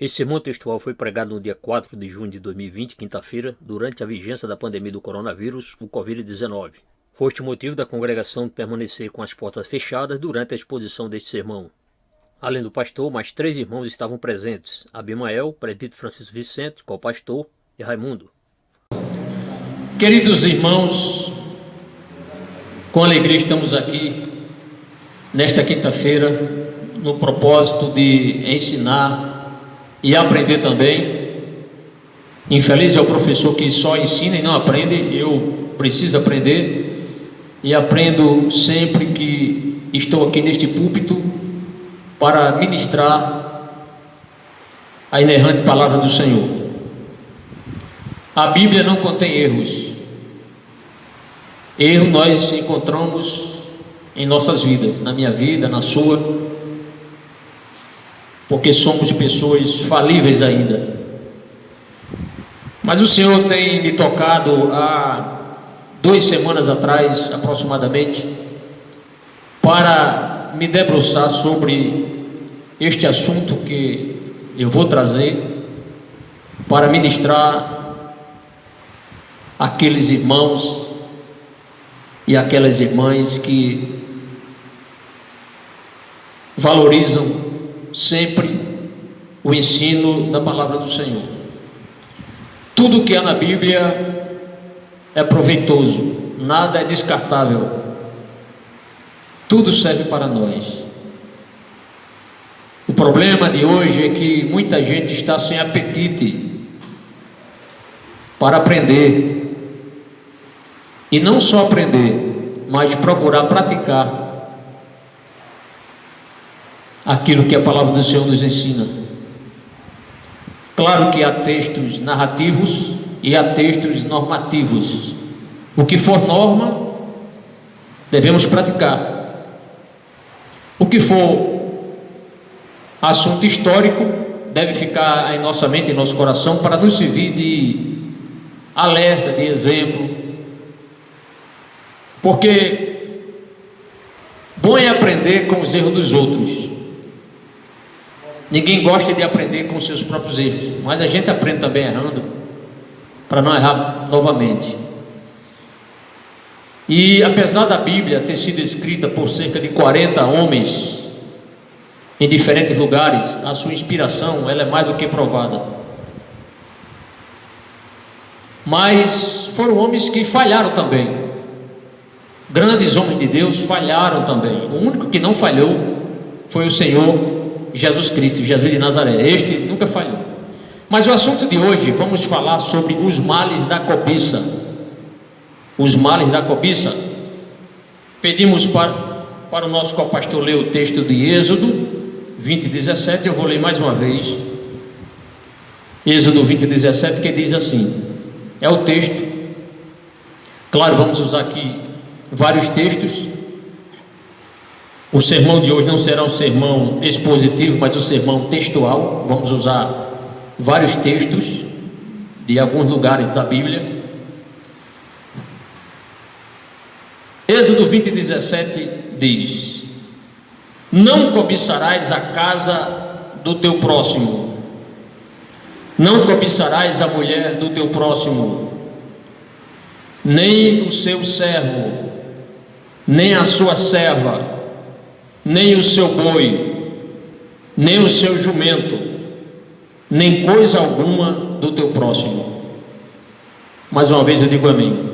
Esse sermão textual foi pregado no dia 4 de junho de 2020, quinta-feira, durante a vigência da pandemia do coronavírus, o Covid-19. Foi este o motivo da congregação permanecer com as portas fechadas durante a exposição deste sermão. Além do pastor, mais 3 irmãos estavam presentes: Abimael, presbítero Francisco Vicente, co-pastor, e Raimundo. Queridos irmãos, com alegria estamos aqui nesta quinta-feira no propósito de ensinar e aprender também. Infeliz é o professor que só ensina e não aprende. Eu preciso aprender e aprendo sempre que estou aqui neste púlpito para ministrar a inerrante palavra do Senhor. A Bíblia não contém erros. Erro nós encontramos em nossas vidas, na minha vida, na sua, porque somos pessoas falíveis ainda. Mas o Senhor tem me tocado há 2 semanas atrás, aproximadamente, para me debruçar sobre este assunto que eu vou trazer para ministrar aqueles irmãos e aquelas irmãs que valorizam sempre o ensino da palavra do Senhor. Tudo que há na Bíblia é proveitoso, nada é descartável, tudo serve para nós. O problema de hoje é que muita gente está sem apetite para aprender, e não só aprender, mas procurar praticar aquilo que a palavra do Senhor nos ensina. Claro que há textos narrativos e há textos normativos. O que for norma, devemos praticar. O que for assunto histórico, deve ficar em nossa mente, em nosso coração, para nos servir de alerta, de exemplo. Porque bom é aprender com os erros dos outros. Ninguém gosta de aprender com seus próprios erros, mas a gente aprende também errando, para não errar novamente. E apesar da Bíblia ter sido escrita por cerca de 40 homens em diferentes lugares, a sua inspiração ela é mais do que provada. Mas foram homens que falharam também. Grandes homens de Deus falharam também. O único que não falhou foi o Senhor Jesus Cristo, Jesus de Nazaré. Este nunca falhou. Mas o assunto de hoje, vamos falar sobre os males da cobiça. Os males da cobiça. Pedimos para o nosso co-pastor ler o texto de Êxodo 20:17. Eu vou ler mais uma vez. Êxodo 20:17, que diz assim: é o texto. Claro, vamos usar aqui vários textos. O sermão de hoje não será um sermão expositivo, mas um sermão textual. Vamos usar vários textos de alguns lugares da Bíblia. Êxodo 20:17 diz: não cobiçarás a casa do teu próximo, não cobiçarás a mulher do teu próximo, nem o seu servo, nem a sua serva, nem o seu boi, nem o seu jumento, nem coisa alguma do teu próximo. Mais uma vez eu digo amém.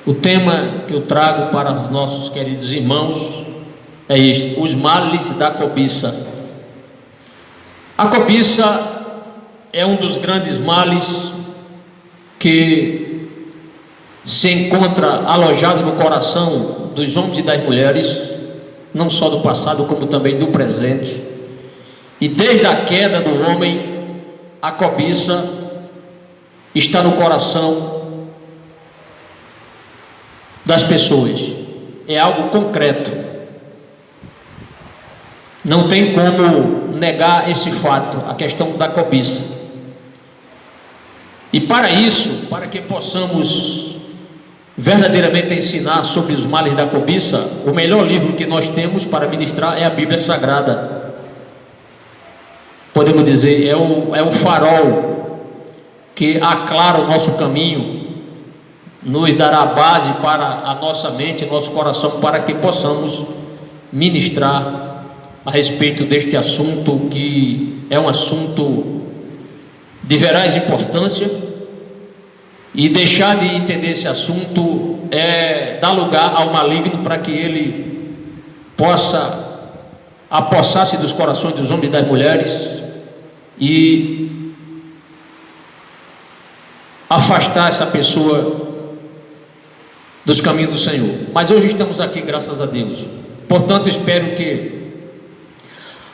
O tema que eu trago para os nossos queridos irmãos é este: os males da cobiça. A cobiça é um dos grandes males que se encontra alojado no coração dos homens e das mulheres, não só do passado, como também do presente. E desde a queda do homem, a cobiça está no coração das pessoas. É algo concreto. Não tem como negar esse fato, a questão da cobiça. E para isso, para que possamos verdadeiramente ensinar sobre os males da cobiça, o melhor livro que nós temos para ministrar é a Bíblia Sagrada. podemos dizer, é o farol que aclara o nosso caminho, nos dará base para a nossa mente, nosso coração, para que possamos ministrar a respeito deste assunto, que é um assunto de veraz importância. E deixar de entender esse assunto é dar lugar ao maligno para que ele possa apossar-se dos corações dos homens e das mulheres e afastar essa pessoa dos caminhos do Senhor. Mas hoje estamos aqui, graças a Deus. Portanto, espero que,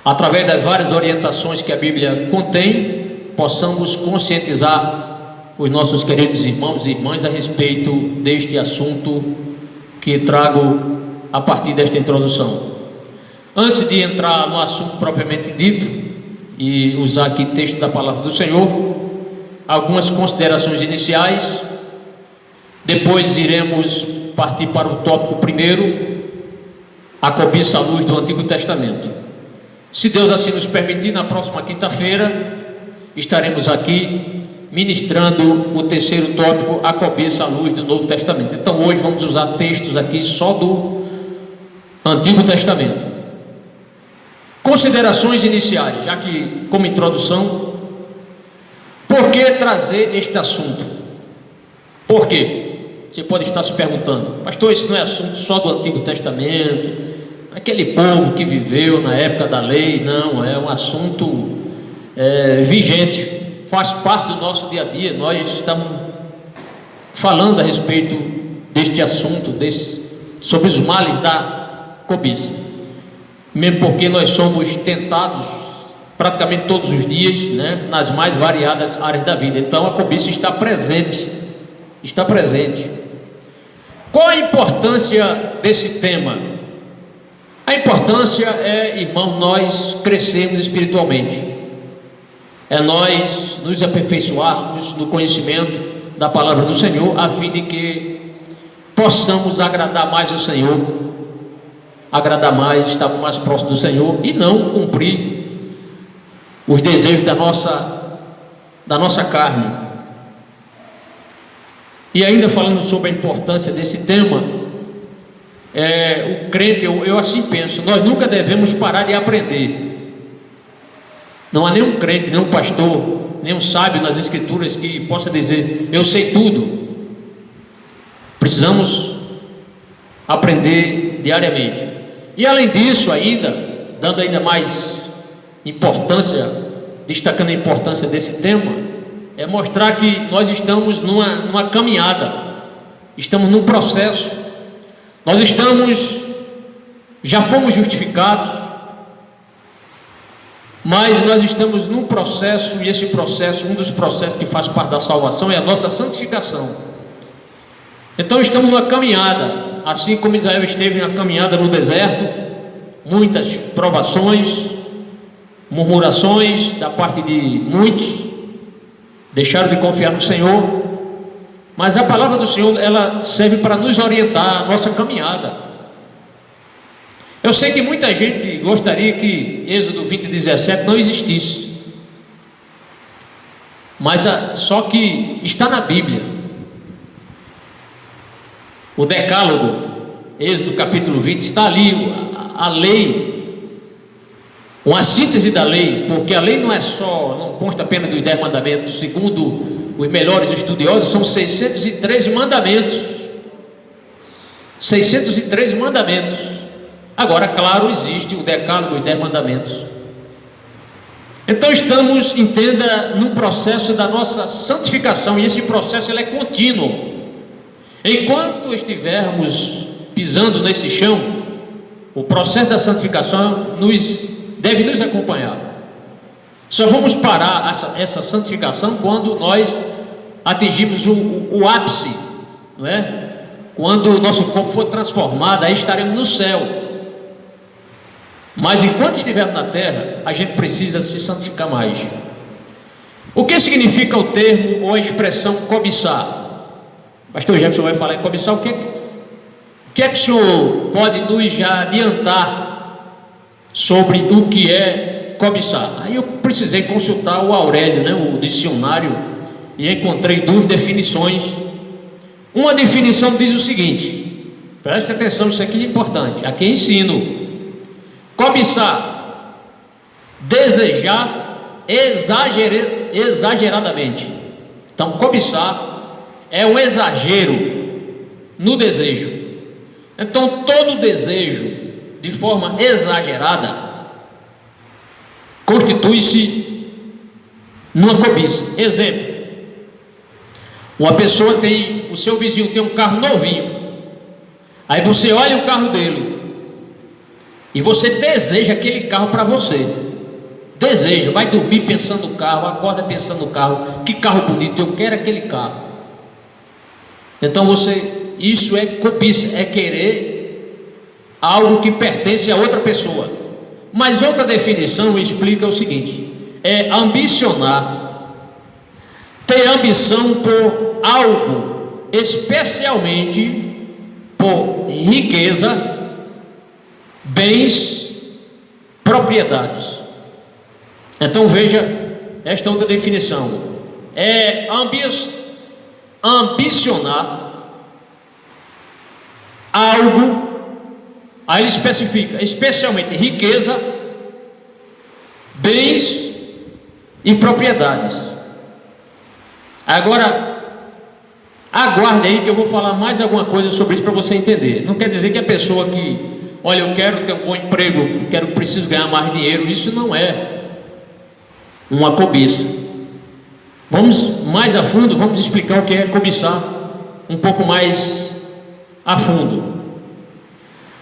através das várias orientações que a Bíblia contém, possamos conscientizar os nossos queridos irmãos e irmãs a respeito deste assunto que trago a partir desta introdução. Antes de entrar no assunto propriamente dito e usar aqui texto da palavra do Senhor, algumas considerações iniciais. Depois iremos partir para o tópico primeiro, a cobiça à luz do Antigo Testamento. Se Deus assim nos permitir, na próxima quinta-feira estaremos aqui ministrando o terceiro tópico, a cobiça à luz do Novo Testamento. Então hoje vamos usar textos aqui só do Antigo Testamento. Considerações iniciais, já que como introdução, por que trazer este assunto? Por quê? Você pode estar se perguntando, pastor, isso não é assunto só do Antigo Testamento, aquele povo que viveu na época da lei. Não, é um assunto vigente, faz parte do nosso dia a dia. Nós estamos falando a respeito deste assunto, sobre os males da cobiça, mesmo porque nós somos tentados praticamente todos os dias, né, nas mais variadas áreas da vida. Então a cobiça está presente. Qual a importância desse tema? A importância é, irmão, nós crescermos espiritualmente, é nós nos aperfeiçoarmos no conhecimento da palavra do Senhor, a fim de que possamos agradar mais ao Senhor, estarmos mais próximos do Senhor e não cumprir os desejos da nossa carne. E ainda falando sobre a importância desse tema, o crente, eu assim penso, nós nunca devemos parar de aprender. Não há nenhum crente, nenhum pastor, nenhum sábio nas Escrituras que possa dizer, eu sei tudo. Precisamos aprender diariamente. E além disso ainda, dando ainda mais importância, destacando a importância desse tema, é mostrar que nós estamos numa caminhada, estamos num processo. Nós já fomos justificados, mas nós estamos num processo, e esse processo, um dos processos que faz parte da salvação é a nossa santificação. Então estamos numa caminhada, assim como Israel esteve na caminhada no deserto, muitas provações, murmurações da parte de muitos, deixaram de confiar no Senhor, mas a palavra do Senhor, ela serve para nos orientar a nossa caminhada. Eu sei que muita gente gostaria que Êxodo 20:17 não existisse, mas só que está na Bíblia. O Decálogo, Êxodo capítulo 20, está ali a lei, uma síntese da lei, porque a lei não consta apenas dos 10 mandamentos. Segundo os melhores estudiosos, são 613 mandamentos. 613 mandamentos. Agora, claro, existe o Decálogo, os 10 mandamentos. Então estamos, entenda, num processo da nossa santificação, e esse processo ele é contínuo. Enquanto estivermos pisando nesse chão, o processo da santificação deve nos acompanhar. Só vamos parar essa santificação quando nós atingirmos o ápice, não é? Quando o nosso corpo for transformado, aí estaremos no céu. Mas enquanto estivermos na terra, a gente precisa se santificar mais. O que significa o termo ou a expressão cobiçar? Pastor Jefferson vai falar em cobiçar. O que é que o senhor pode nos já adiantar sobre o que é cobiçar. Aí eu precisei consultar o Aurélio, né, o dicionário, e encontrei duas definições. Uma definição diz o seguinte: preste atenção, isso aqui é importante, aqui ensino. Cobiçar, desejar exageradamente. Então, cobiçar é um exagero no desejo. Então, todo desejo de forma exagerada constitui-se numa cobiça. Exemplo: uma pessoa tem, o seu vizinho tem um carro novinho, aí você olha o carro dele e você deseja aquele carro para você. Deseja, vai dormir pensando no carro, acorda pensando no carro, que carro bonito, eu quero aquele carro. Então isso é cobiça, é querer algo que pertence a outra pessoa. Mas outra definição explica o seguinte: é ambicionar, ter ambição por algo, especialmente por riqueza, bens, propriedades. Então veja esta outra definição: é ambicionar algo. Aí ele especifica, especialmente riqueza, bens e propriedades. Agora, aguarde aí que eu vou falar mais alguma coisa sobre isso para você entender. Não quer dizer que a pessoa que, olha, eu quero ter um bom emprego, preciso ganhar mais dinheiro, isso não é uma cobiça. Vamos mais a fundo, vamos explicar o que é cobiçar um pouco mais a fundo.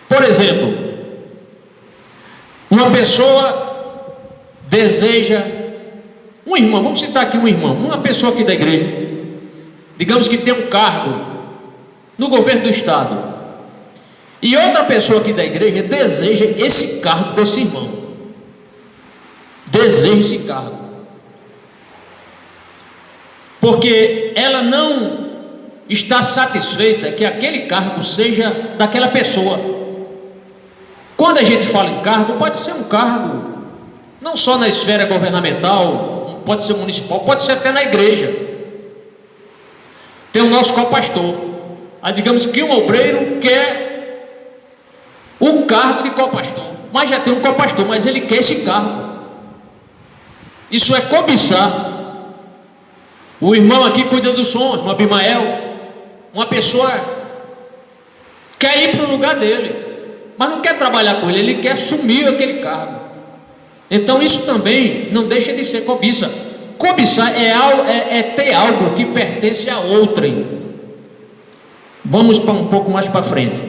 Por exemplo, uma pessoa deseja, um irmão, vamos citar aqui um irmão, uma pessoa aqui da igreja, digamos que tem um cargo no governo do estado, e outra pessoa aqui da igreja deseja esse cargo desse irmão, deseja esse cargo, porque ela não está satisfeita que aquele cargo seja daquela pessoa. Quando a gente fala em cargo, pode ser um cargo não só na esfera governamental, pode ser municipal, pode ser até na igreja. Tem o nosso copastor. Aí digamos que um obreiro quer o cargo de copastor, mas já tem um copastor, mas ele quer esse cargo. Isso é cobiçar. O irmão aqui cuida do som, o irmão Abimael, uma pessoa quer ir para o lugar dele, mas não quer trabalhar com ele quer assumir aquele cargo. Então isso também não deixa de ser cobiça. Cobiçar é ter algo que pertence a outrem. Vamos para um pouco mais para frente.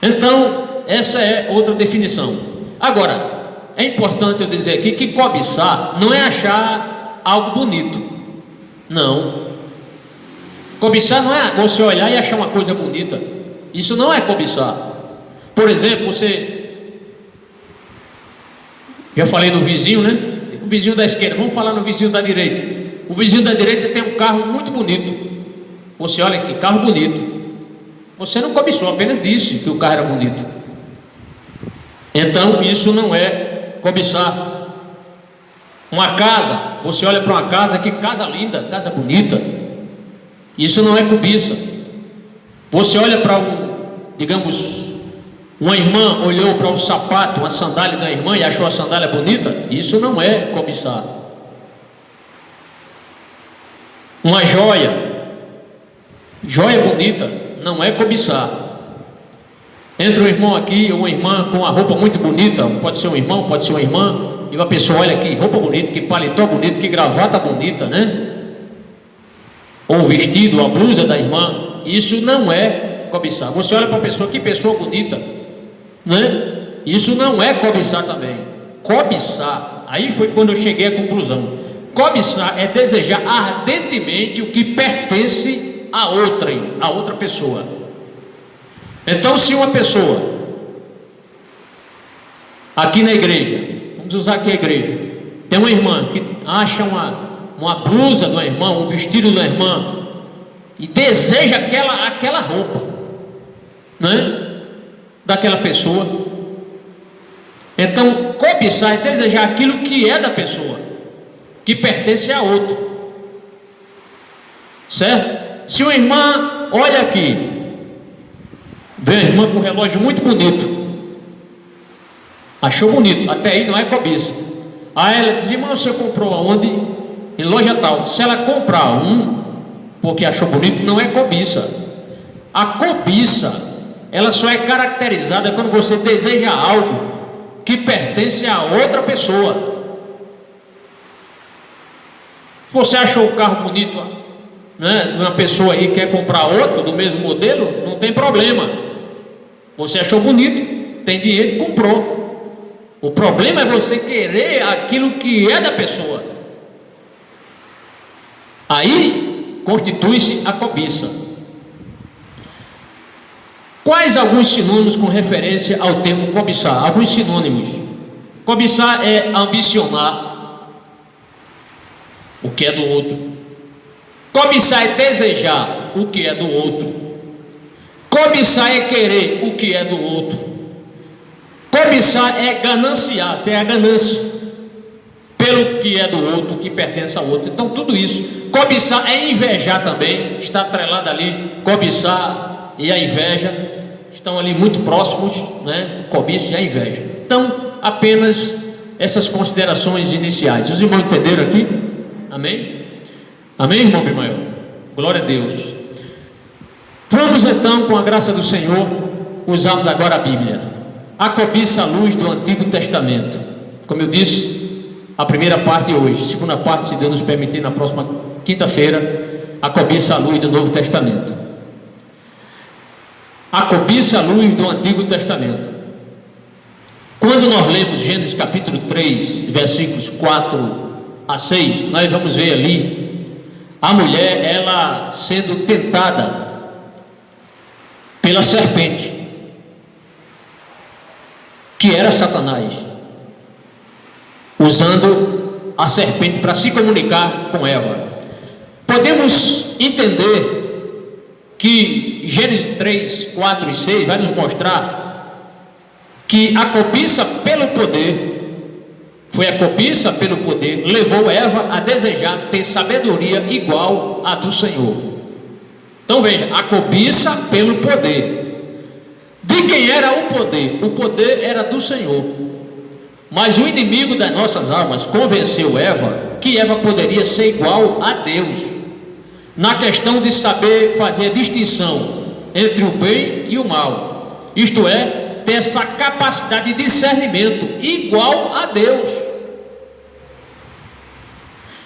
Então essa é outra definição. Agora, é importante eu dizer aqui que cobiçar não é achar algo bonito. Não. Cobiçar não é você olhar e achar uma coisa bonita. Isso não é cobiçar. Por exemplo, você, já falei no vizinho, né? O vizinho da esquerda, vamos falar no vizinho da direita. O vizinho da direita tem um carro muito bonito. Você olha que carro bonito. Você não cobiçou, apenas disse que o carro era bonito. Então isso não é cobiçar. Uma casa, você olha para uma casa, que casa linda, casa bonita. Isso não é cobiça. Você olha para digamos, uma irmã olhou para um sapato, uma sandália da irmã e achou a sandália bonita. Isso não é cobiçar. Uma joia bonita, não é cobiçar. Entra um irmão aqui, ou uma irmã com uma roupa muito bonita, pode ser um irmão, pode ser uma irmã, e uma pessoa olha aqui, roupa bonita, que paletó bonito, que gravata bonita, né? Ou o vestido, a blusa da irmã. Isso não é cobiçar. Você olha para a pessoa, que pessoa bonita, né? Isso não é cobiçar também. Cobiçar, aí foi quando eu cheguei à conclusão. Cobiçar é desejar ardentemente o que pertence a outra pessoa. Então, se uma pessoa aqui na igreja, vamos usar aqui a igreja, tem uma irmã que acha uma blusa de uma irmã, um vestido da irmã, e deseja aquela roupa, né, daquela pessoa. Então, Cobiçar é desejar aquilo que é da pessoa, que pertence a outro. Certo? Se uma irmã, olha aqui, vê a irmã com um relógio muito bonito, achou bonito, até aí não é cobiça. Aí ela diz: irmã, você comprou aonde? Em loja tal. Se ela comprar um porque achou bonito, não é cobiça. A cobiça, ela só é caracterizada quando você deseja algo que pertence a outra pessoa. Se você achou o carro bonito, né, de uma pessoa aí quer comprar outro do mesmo modelo, não tem problema. Você achou bonito, tem dinheiro e comprou. O problema é você querer aquilo que é da pessoa. Aí constitui-se a cobiça. Quais alguns sinônimos com referência ao termo cobiçar? Alguns sinônimos. Cobiçar é ambicionar o que é do outro. Cobiçar é desejar o que é do outro. Cobiçar é querer o que é do outro. Cobiçar é gananciar, ter a ganância pelo que é do outro, que pertence ao outro. Então tudo isso. Cobiçar é invejar também, está atrelado ali. Cobiçar e a inveja estão ali muito próximos, né? Cobiça e a inveja. Então, apenas essas considerações iniciais. Os irmãos entenderam aqui? Amém? Amém, irmão Bimael? Glória a Deus. Vamos então, com a graça do Senhor, usarmos agora a Bíblia. A cobiça à luz do Antigo Testamento. Como eu disse, a primeira parte hoje, a segunda parte, se Deus nos permitir, na próxima quinta-feira, a cobiça à luz do Novo Testamento. A cobiça à luz do Antigo Testamento. Quando nós lemos Gênesis capítulo 3, versículos 4 a 6, nós vamos ver ali a mulher, ela sendo tentada pela serpente, que era Satanás, usando a serpente para se comunicar com Eva. Podemos entender que Gênesis 3, 4 e 6 vai nos mostrar que a cobiça pelo poder, foi a cobiça pelo poder, levou Eva a desejar ter sabedoria igual à do Senhor. Então veja, a cobiça pelo poder. De quem era o poder? O poder era do Senhor. Mas o inimigo das nossas almas convenceu Eva que Eva poderia ser igual a Deus, na questão de saber fazer a distinção entre o bem e o mal, isto é, ter essa capacidade de discernimento igual a Deus.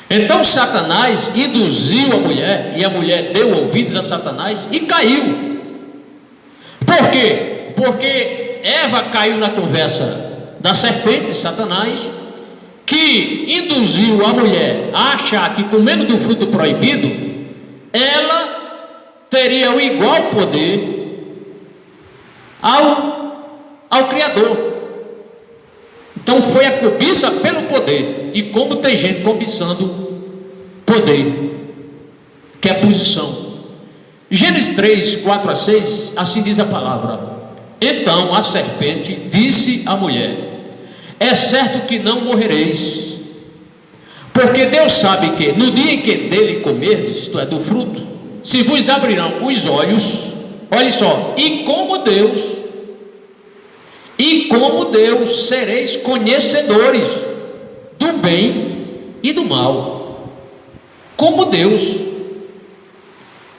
Então Satanás induziu a mulher, e a mulher deu ouvidos a Satanás e caiu. Por quê? Porque Eva caiu na conversa da serpente, Satanás, que induziu a mulher a achar que comendo do fruto proibido, ela teria o igual poder ao Criador. Então foi a cobiça pelo poder. E como tem gente cobiçando poder, que é a posição. Gênesis 3, 4 a 6, assim diz a palavra: então a serpente disse à mulher: é certo que não morrereis, porque Deus sabe que no dia em que dele comerdes, isto é, do fruto, se vos abrirão os olhos, olhe só, e como Deus sereis conhecedores do bem e do mal. Como Deus.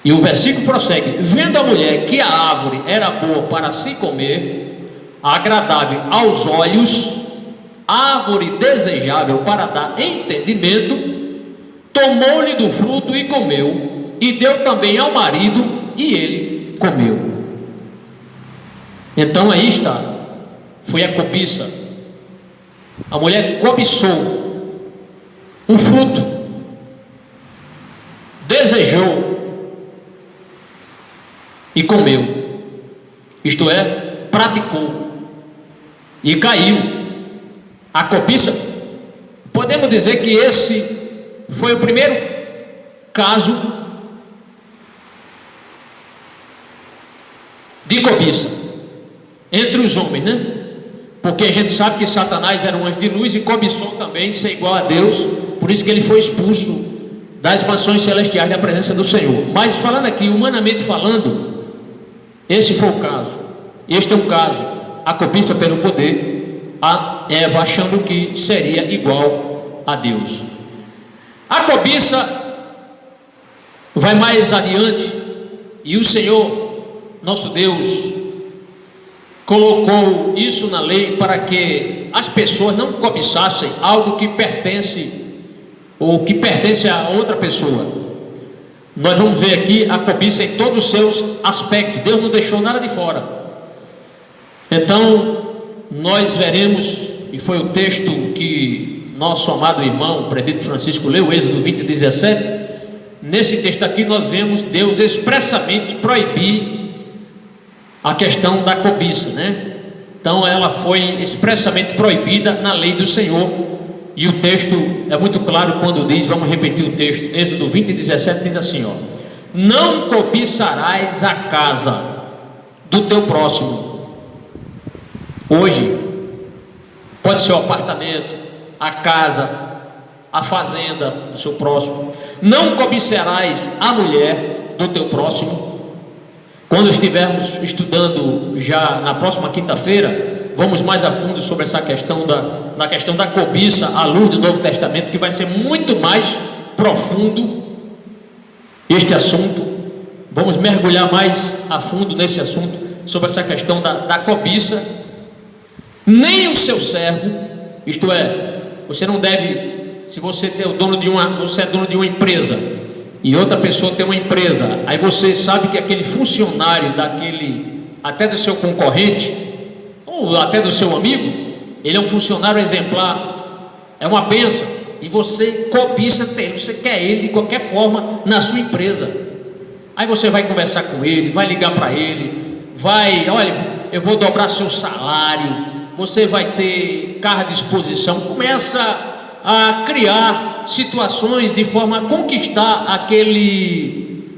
E o versículo prossegue: vendo a mulher que a árvore era boa para se comer, agradável aos olhos, árvore desejável para dar entendimento, tomou-lhe do fruto e comeu, e deu também ao marido, e ele comeu. Então aí está, foi a cobiça. A mulher cobiçou o fruto, desejou e comeu, isto é, praticou e caiu. A cobiça, podemos dizer que esse foi o primeiro caso de cobiça entre os homens, né? porque a gente sabe que Satanás era um anjo de luz e cobiçou também ser igual a Deus, por isso que ele foi expulso das mansões celestiais da presença do Senhor. Mas falando aqui, humanamente falando, esse foi o caso. Este é um caso, a cobiça pelo poder, a Eva achando que seria igual a Deus. A cobiça vai mais adiante, e o Senhor, nosso Deus, colocou isso na lei para que as pessoas não cobiçassem algo que pertence ou que pertence a outra pessoa. Nós vamos ver aqui a cobiça em todos os seus aspectos. Deus não deixou nada de fora. Então nós veremos, e foi o texto que nosso amado irmão, o presbítero Francisco, leu, Êxodo 20:17. Nesse texto aqui nós vemos Deus expressamente proibir a questão da cobiça, né? Então ela foi expressamente proibida na lei do Senhor, e o texto é muito claro quando diz, vamos repetir o texto, Êxodo 20:17 diz assim, ó: não cobiçarás a casa do teu próximo. Hoje pode ser o apartamento, a casa, a fazenda do seu próximo. Não cobiçarás a mulher do teu próximo. Quando estivermos estudando já na próxima quinta-feira, vamos mais a fundo sobre essa questão da cobiça à luz do Novo Testamento, que vai ser muito mais profundo este assunto. Vamos mergulhar mais a fundo nesse assunto, sobre essa questão da cobiça. Nem o seu servo, isto é, você não deve, se você é dono de uma empresa, e outra pessoa tem uma empresa, aí você sabe que aquele funcionário até do seu concorrente, ou até do seu amigo, ele é um funcionário exemplar, é uma bênção, e você cobiça ter, você quer ele de qualquer forma na sua empresa. Aí você vai conversar com ele, vai ligar para ele, olha, eu vou dobrar seu salário, você vai ter carro à disposição, começa a criar situações de forma a conquistar aquele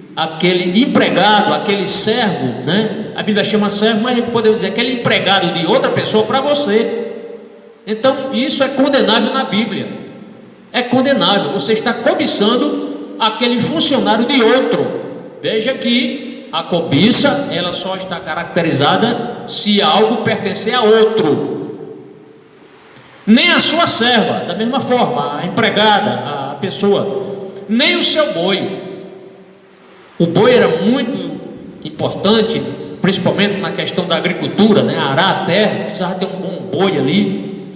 empregado, aquele servo, né? A Bíblia chama servo, mas podemos dizer aquele empregado de outra pessoa para você. Então isso é condenável na Bíblia, é condenável. Você está cobiçando aquele funcionário de outro. Veja que a cobiça, ela só está caracterizada se algo pertencer a outro. Nem a sua serva, da mesma forma, a empregada, a pessoa, nem o seu boi. O boi era muito importante, principalmente na questão da agricultura, né? Arar a terra, precisava ter um bom boi ali.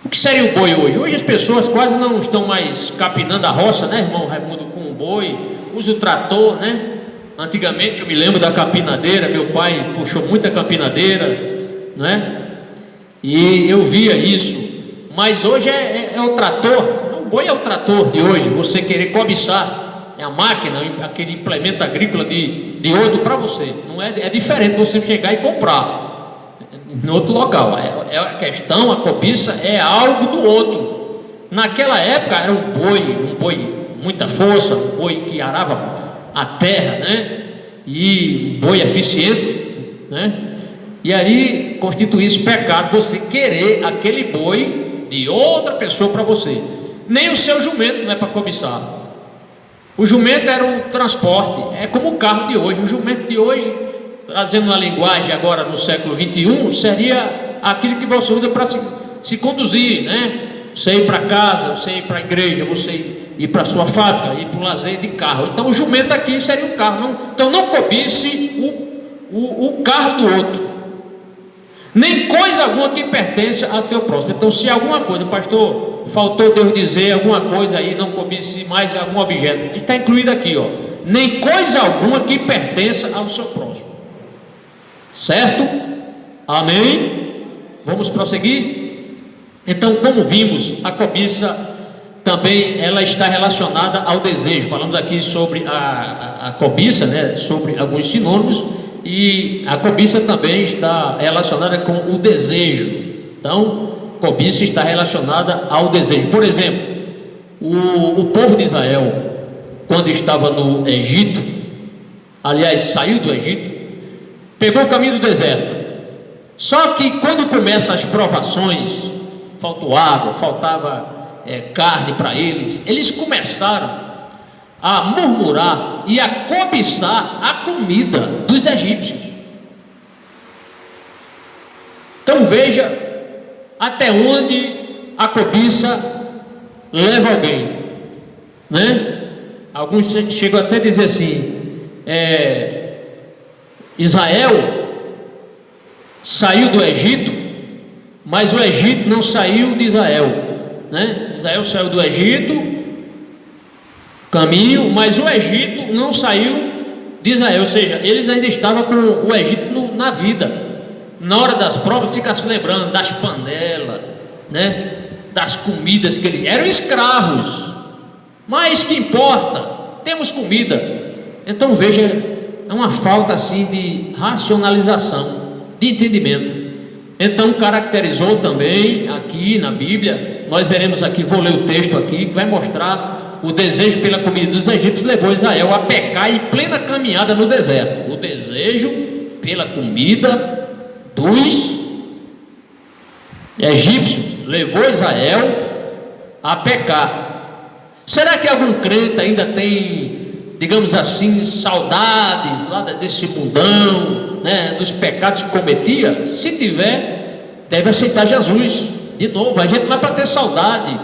O que seria o boi hoje? Hoje as pessoas quase não estão mais capinando a roça, né, irmão Raimundo, com o boi, usa o trator, né? Antigamente eu me lembro da capinadeira, meu pai puxou muita capinadeira, né? E eu via isso, mas hoje é o trator. O boi é o trator de hoje. Você querer cobiçar, é a máquina, aquele implemento agrícola de outro para você. Não é diferente você chegar e comprar em outro local. A questão, a cobiça é algo do outro. Naquela época era um boi muita força, um boi que arava a terra, né? E um boi eficiente, né? E aí constituísse pecado você querer aquele boi de outra pessoa para você. Nem o seu jumento não é para cobiçar. O jumento era um transporte, é como o carro de hoje. O jumento de hoje, trazendo uma linguagem agora no século 21, seria aquilo que você usa para se conduzir, né? Você ir para casa, você ir para a igreja, você ir para a sua fábrica, ir para o lazer de carro. Então o jumento aqui seria um carro. Então não cobice o carro do outro, nem coisa alguma que pertence ao teu próximo. Então se alguma coisa, pastor, faltou Deus dizer alguma coisa aí, não cobice mais algum objeto, está incluído aqui, ó, nem coisa alguma que pertença ao seu próximo. Certo? Amém? Vamos prosseguir? Então, como vimos, a cobiça também ela está relacionada ao desejo. Falamos aqui sobre a cobiça, né? Sobre alguns sinônimos, e a cobiça também está relacionada com o desejo. Então, cobiça está relacionada ao desejo. Por exemplo, o povo de Israel, quando estava no Egito, aliás, saiu do Egito, pegou o caminho do deserto. Só que quando começam as provações, faltou água, faltava carne para eles, eles começaram a murmurar e a cobiçar a comida dos egípcios. Então veja até onde a cobiça leva alguém, né? Alguns chegam até a dizer assim: Israel saiu do Egito, mas o Egito não saiu de Israel, né? Israel saiu do Egito, caminho, mas o Egito não saiu de Israel, ou seja, eles ainda estavam com o Egito na vida. Na hora das provas fica se lembrando das panelas, né? Das comidas que eles eram escravos, mas que importa, temos comida. Então veja, é uma falta assim de racionalização, de entendimento. Então caracterizou também aqui na Bíblia, nós veremos aqui, vou ler o texto aqui, que vai mostrar o desejo pela comida dos egípcios levou Israel a pecar em plena caminhada no deserto. O desejo pela comida dos egípcios levou Israel a pecar. Será que algum crente ainda tem, digamos assim, saudades lá desse mundão, né, dos pecados que cometia? Se tiver, deve aceitar Jesus de novo. A gente não é para ter saudade,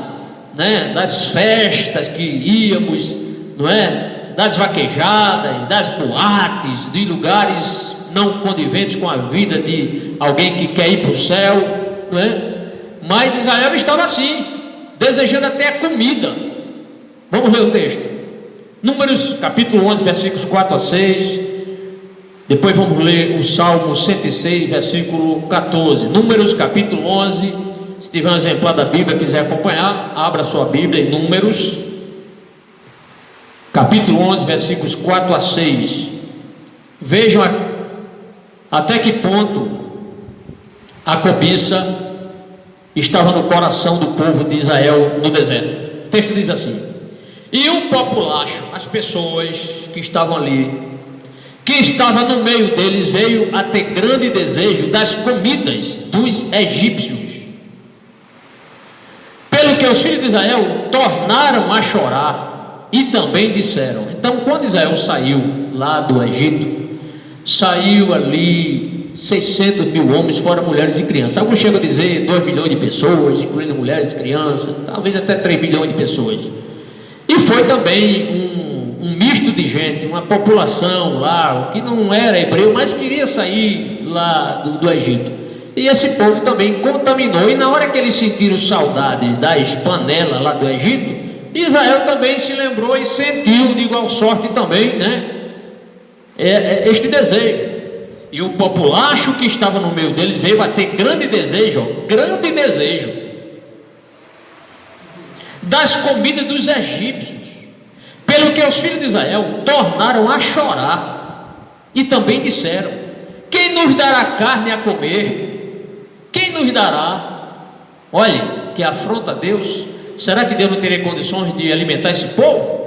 né, das festas que íamos, não é, das vaquejadas, das boates, de lugares não coniventes com a vida de alguém que quer ir para o céu, não é? Mas Israel estava assim, desejando até a comida. Vamos ler o texto. Números capítulo 11, versículos 4 a 6. Depois vamos ler o Salmo 106, versículo 14. Números capítulo 11. Se tiver um exemplar da Bíblia, quiser acompanhar, abra sua Bíblia em Números capítulo 11, versículos 4 a 6. Vejam até que ponto a cobiça estava no coração do povo de Israel no deserto. O texto diz assim: e o populacho, as pessoas que estavam ali, que estava no meio deles, veio a ter grande desejo das comidas dos egípcios, pelo que os filhos de Israel tornaram a chorar e também disseram. Então, quando Israel saiu lá do Egito, saiu ali 600 mil homens, fora mulheres e crianças. Alguns chegam a dizer 2 milhões de pessoas, incluindo mulheres e crianças, talvez até 3 milhões de pessoas. E foi também um misto de gente, uma população lá, que não era hebreu, mas queria sair lá do Egito. E esse povo também contaminou. E na hora que eles sentiram saudades das panelas lá do Egito, Israel também se lembrou e sentiu de igual sorte também, né, este desejo. E o populacho que estava no meio deles veio a ter grande desejo das comidas dos egípcios, pelo que os filhos de Israel tornaram a chorar e também disseram: quem nos dará carne a comer? Quem nos dará? Olhe, que afronta a Deus. Será que Deus não teria condições de alimentar esse povo?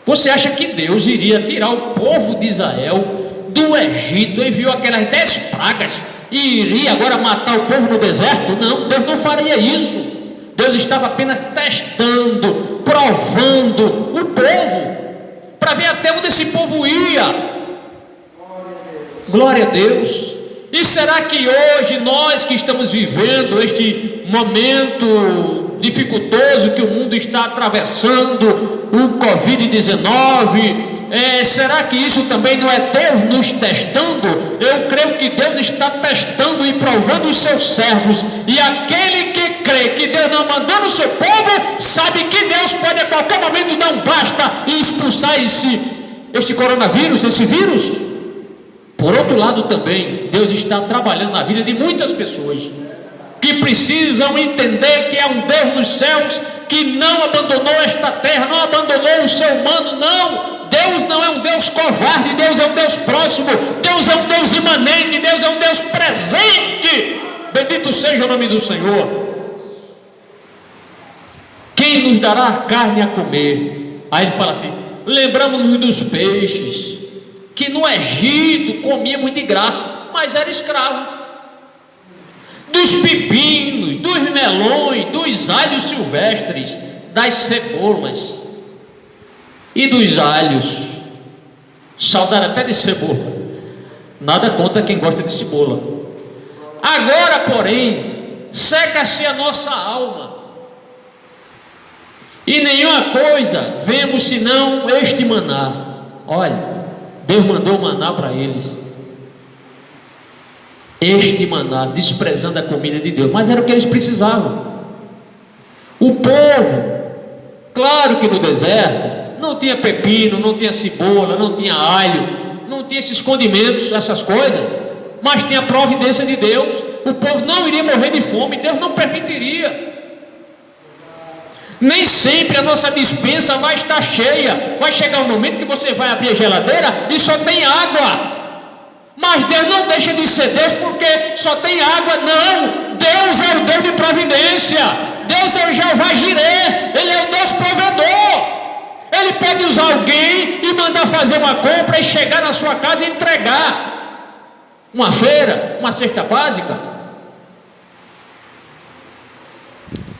Você acha que Deus iria tirar o povo de Israel do Egito, enviou aquelas 10 pragas e iria agora matar o povo no deserto? Não, Deus não faria isso. Deus estava apenas testando, provando o povo, para ver até onde esse povo ia. Glória a Deus. E será que hoje nós que estamos vivendo este momento dificultoso que o mundo está atravessando, o Covid-19, será que isso também não é Deus nos testando? Eu creio que Deus está testando e provando os seus servos, e aquele que crê que Deus não mandou no seu povo, sabe que Deus pode a qualquer momento dar um basta e expulsar este coronavírus, esse vírus. Por outro lado também, Deus está trabalhando na vida de muitas pessoas que precisam entender que é um Deus dos céus, que não abandonou esta terra, não abandonou o ser humano, não. Deus não é um Deus covarde, Deus é um Deus próximo, Deus é um Deus imanente, Deus é um Deus presente. Bendito seja o nome do Senhor. Quem nos dará carne a comer? Aí ele fala assim: lembramos-nos dos peixes, que no Egito comíamos de graça, mas era escravo. dos pepinos, dos melões, dos alhos silvestres, das cebolas e dos alhos. Saudade até de cebola. Nada contra quem gosta de cebola. Agora, porém, seca-se a nossa alma, e nenhuma coisa vemos senão este maná. Olha, Deus mandou maná para eles. Este maná, desprezando a comida de Deus, mas era o que eles precisavam. O povo, claro que no deserto não tinha pepino, não tinha cebola, não tinha alho, não tinha esses condimentos, essas coisas, mas tinha a providência de Deus. O povo não iria morrer de fome, Deus não permitiria. Nem sempre a nossa despensa vai estar cheia. Vai chegar um momento que você vai abrir a geladeira e só tem água. Mas Deus não deixa de ser Deus porque só tem água. Não, Deus é o Deus de providência. Deus é o Jeová Jireh. Ele é o Deus provedor. Ele pode usar alguém e mandar fazer uma compra e chegar na sua casa e entregar uma feira, uma cesta básica.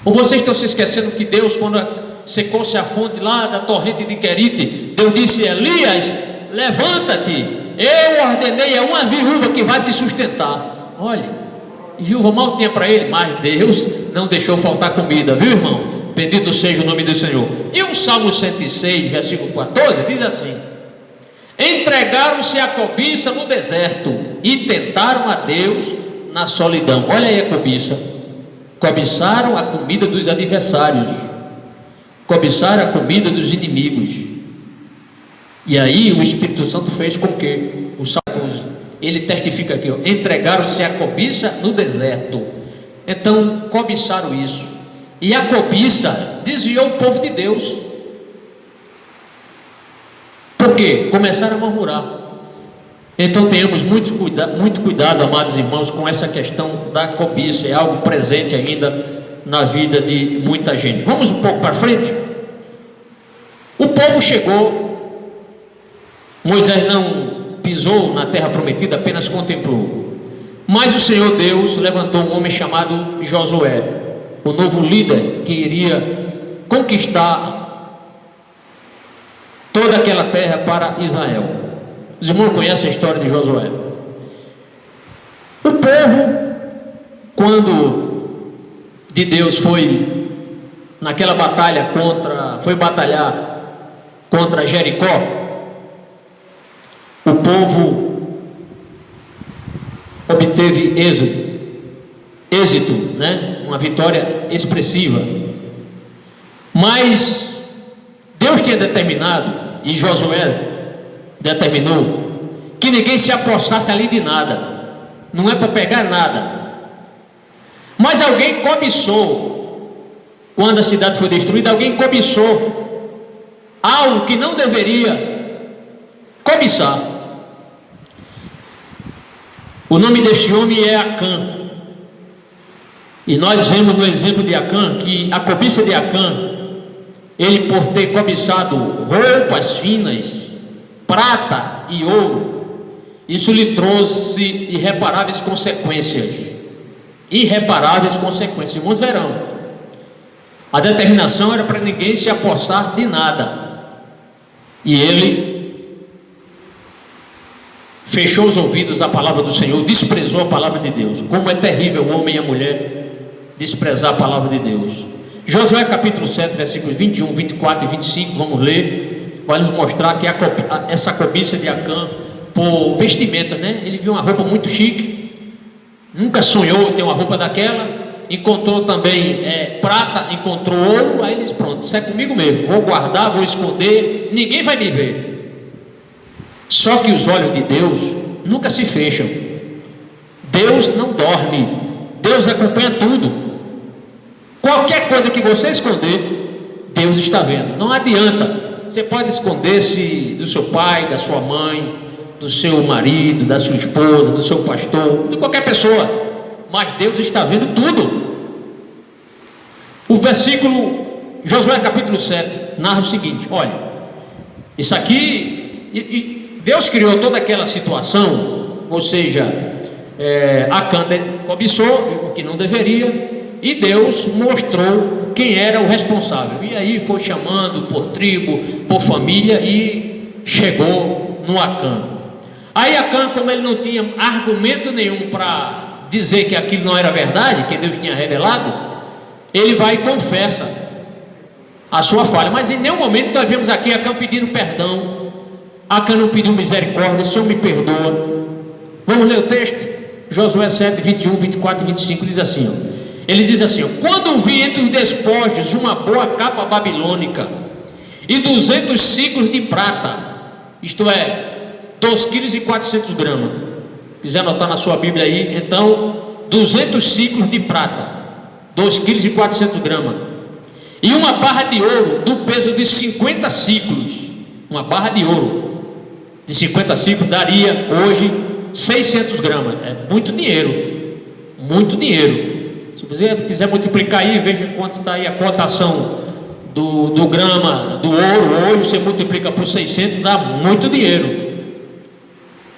Ou vocês estão se esquecendo que Deus, quando secou-se a fonte lá da torrente de Querite, Deus disse: Elias, levanta-te, eu ordenei a uma viúva que vai te sustentar. Olha, viúva mal tinha para ele, mas Deus não deixou faltar comida, viu, irmão? Bendito seja o nome do Senhor. E o Salmo 106, versículo 14, diz assim: entregaram-se à cobiça no deserto e tentaram a Deus na solidão. Olha aí a cobiça. Cobiçaram a comida dos adversários, cobiçaram a comida dos inimigos. E aí o Espírito Santo fez com que o Salmo, ele testifica aqui, entregaram-se à cobiça no deserto. Então cobiçaram isso, e a cobiça desviou o povo de Deus. Por quê? Começaram a murmurar. Então tenhamos muito cuidado, amados irmãos, com essa questão da cobiça. É algo presente ainda na vida de muita gente. Vamos um pouco para frente. O povo chegou. Moisés não pisou na terra prometida, apenas contemplou. Mas o Senhor Deus levantou um homem chamado Josué, o novo líder que iria conquistar toda aquela terra para Israel. Os irmãos conhecem a história de Josué. O povo, quando de Deus foi naquela batalha foi batalhar contra Jericó, o povo obteve êxito, né? Uma vitória expressiva. Mas Deus tinha determinado, e Josué determinou, que ninguém se apossasse ali de nada. Não é para pegar nada. Mas alguém cobiçou. Quando a cidade foi destruída, alguém cobiçou algo que não deveria cobiçar. O nome deste homem é Acã. E nós vemos no exemplo de Acã que a cobiça de Acã, ele, por ter cobiçado roupas finas, prata e ouro, isso lhe trouxe irreparáveis consequências. Irreparáveis consequências. Irmãos, verão, a determinação era para ninguém se apossar de nada, e ele fechou os ouvidos à palavra do Senhor, desprezou a palavra de Deus. Como é terrível o homem e a mulher desprezar a palavra de Deus. Josué capítulo 7, versículos 21, 24 e 25, vamos ler. Vai nos mostrar que essa cobiça de Acã por vestimenta, né? Ele viu uma roupa muito chique, nunca sonhou em ter uma roupa daquela, encontrou também prata, encontrou ouro, aí ele disse: pronto, isso é comigo mesmo, vou guardar, vou esconder, ninguém vai me ver. Só que os olhos de Deus nunca se fecham. Deus não dorme, Deus acompanha tudo. Qualquer coisa que você esconder, Deus está vendo. Não adianta. Você pode esconder-se do seu pai, da sua mãe, do seu marido, da sua esposa, do seu pastor, de qualquer pessoa, mas Deus está vendo tudo. O versículo, Josué capítulo 7, narra o seguinte: olha, isso aqui, Deus criou toda aquela situação, ou seja, Acã cobiçou, o que não deveria, e Deus mostrou quem era o responsável. E aí foi chamando por tribo, por família, e chegou no Acã. Aí Acã, como ele não tinha argumento nenhum para dizer que aquilo não era verdade, que Deus tinha revelado, ele vai e confessa a sua falha. Mas em nenhum momento nós vemos aqui Acã pedindo perdão. Acã não pediu misericórdia, Senhor me perdoa. Vamos ler o texto? Josué 7, 21, 24 e 25 diz assim, ó. Ele diz assim, ó: quando vi entre os despojos uma boa capa babilônica e 200 ciclos de prata, isto é, 2 quilos e 400 gramas. Quiser anotar na sua Bíblia aí, então 200 ciclos de prata, 2 quilos e 400 gramas, e uma barra de ouro do peso de 50 ciclos. Uma barra de ouro de 50 ciclos daria hoje 600 gramas. É muito dinheiro, muito dinheiro. Se você quiser multiplicar aí, veja quanto está aí a cotação do grama do ouro hoje. Você multiplica por 600, dá muito dinheiro.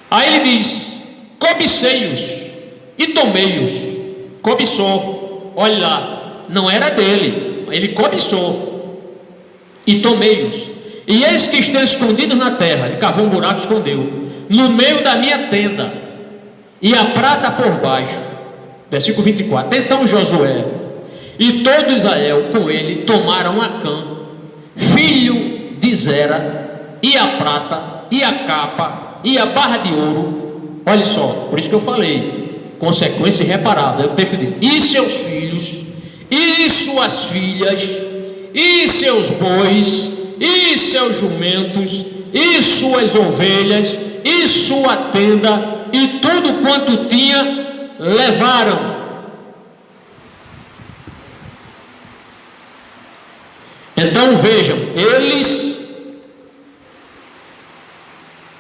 Aí ele diz: cobicei-os e tomei-os. Cobiçou, olha lá, não era dele, ele cobiçou e tomei-os. E eis que estão escondidos na terra. Ele cavou um buraco e escondeu no meio da minha tenda, e a prata por baixo. Versículo 24. Então Josué e todo Israel com ele tomaram Acã, filho de Zera, e a prata, e a capa, e a barra de ouro. Olha só, por isso que eu falei, consequência irreparável. O texto diz: e seus filhos, e suas filhas, e seus bois, e seus jumentos, e suas ovelhas, e sua tenda, e tudo quanto tinha, levaram. Então vejam, eles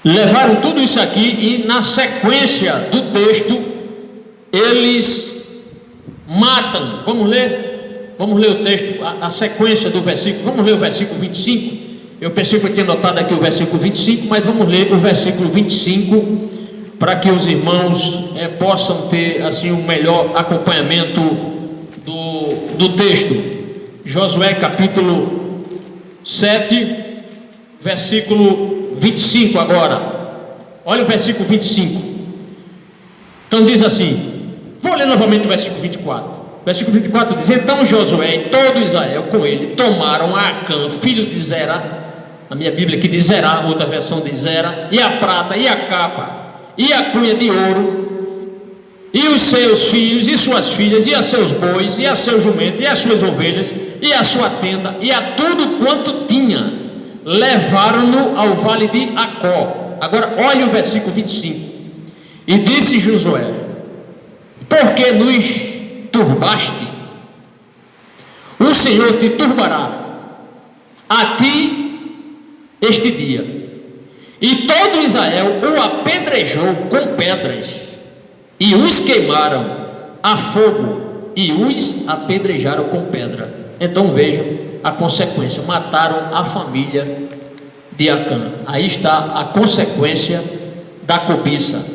levaram tudo isso aqui, e na sequência do texto eles matam. Vamos ler o texto, a sequência do versículo. Vamos ler o versículo 25. Eu pensei que eu tinha notado aqui o versículo 25, mas vamos ler o versículo 25 para que os irmãos possam ter assim um melhor acompanhamento do texto. Josué capítulo 7, versículo 25 agora. Olha o versículo 25. Então diz assim, vou ler novamente o versículo 24. Versículo 24 diz: então Josué e todo Israel com ele tomaram Acã, filho de Zera, a minha Bíblia aqui diz Zerá, outra versão diz Zera, e a prata, e a capa, e a cunha de ouro, e os seus filhos, e suas filhas, e a seus bois, e a seus jumentos, e as suas ovelhas, e a sua tenda, e a tudo quanto tinha, levaram-no ao vale de Acó. Agora olha o versículo 25. E disse Josué: porque nos turbaste, o Senhor te turbará a ti este dia. E todo Israel o apedrejou com pedras, e os queimaram a fogo, e os apedrejaram com pedra. Então vejam a consequência: mataram a família de Acã. Aí está a consequência da cobiça,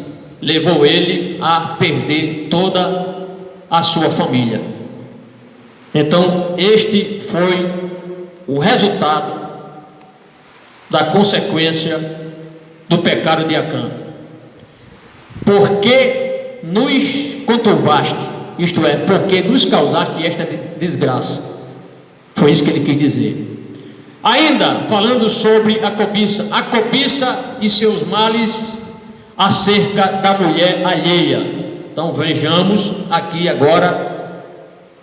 levou ele a perder toda a sua família. Então este foi o resultado da consequência do pecado de Acã. Porque nos conturbaste, isto é, porque nos causaste esta desgraça. Foi isso que ele quis dizer. Ainda falando sobre a cobiça e seus males acerca da mulher alheia. Então vejamos aqui agora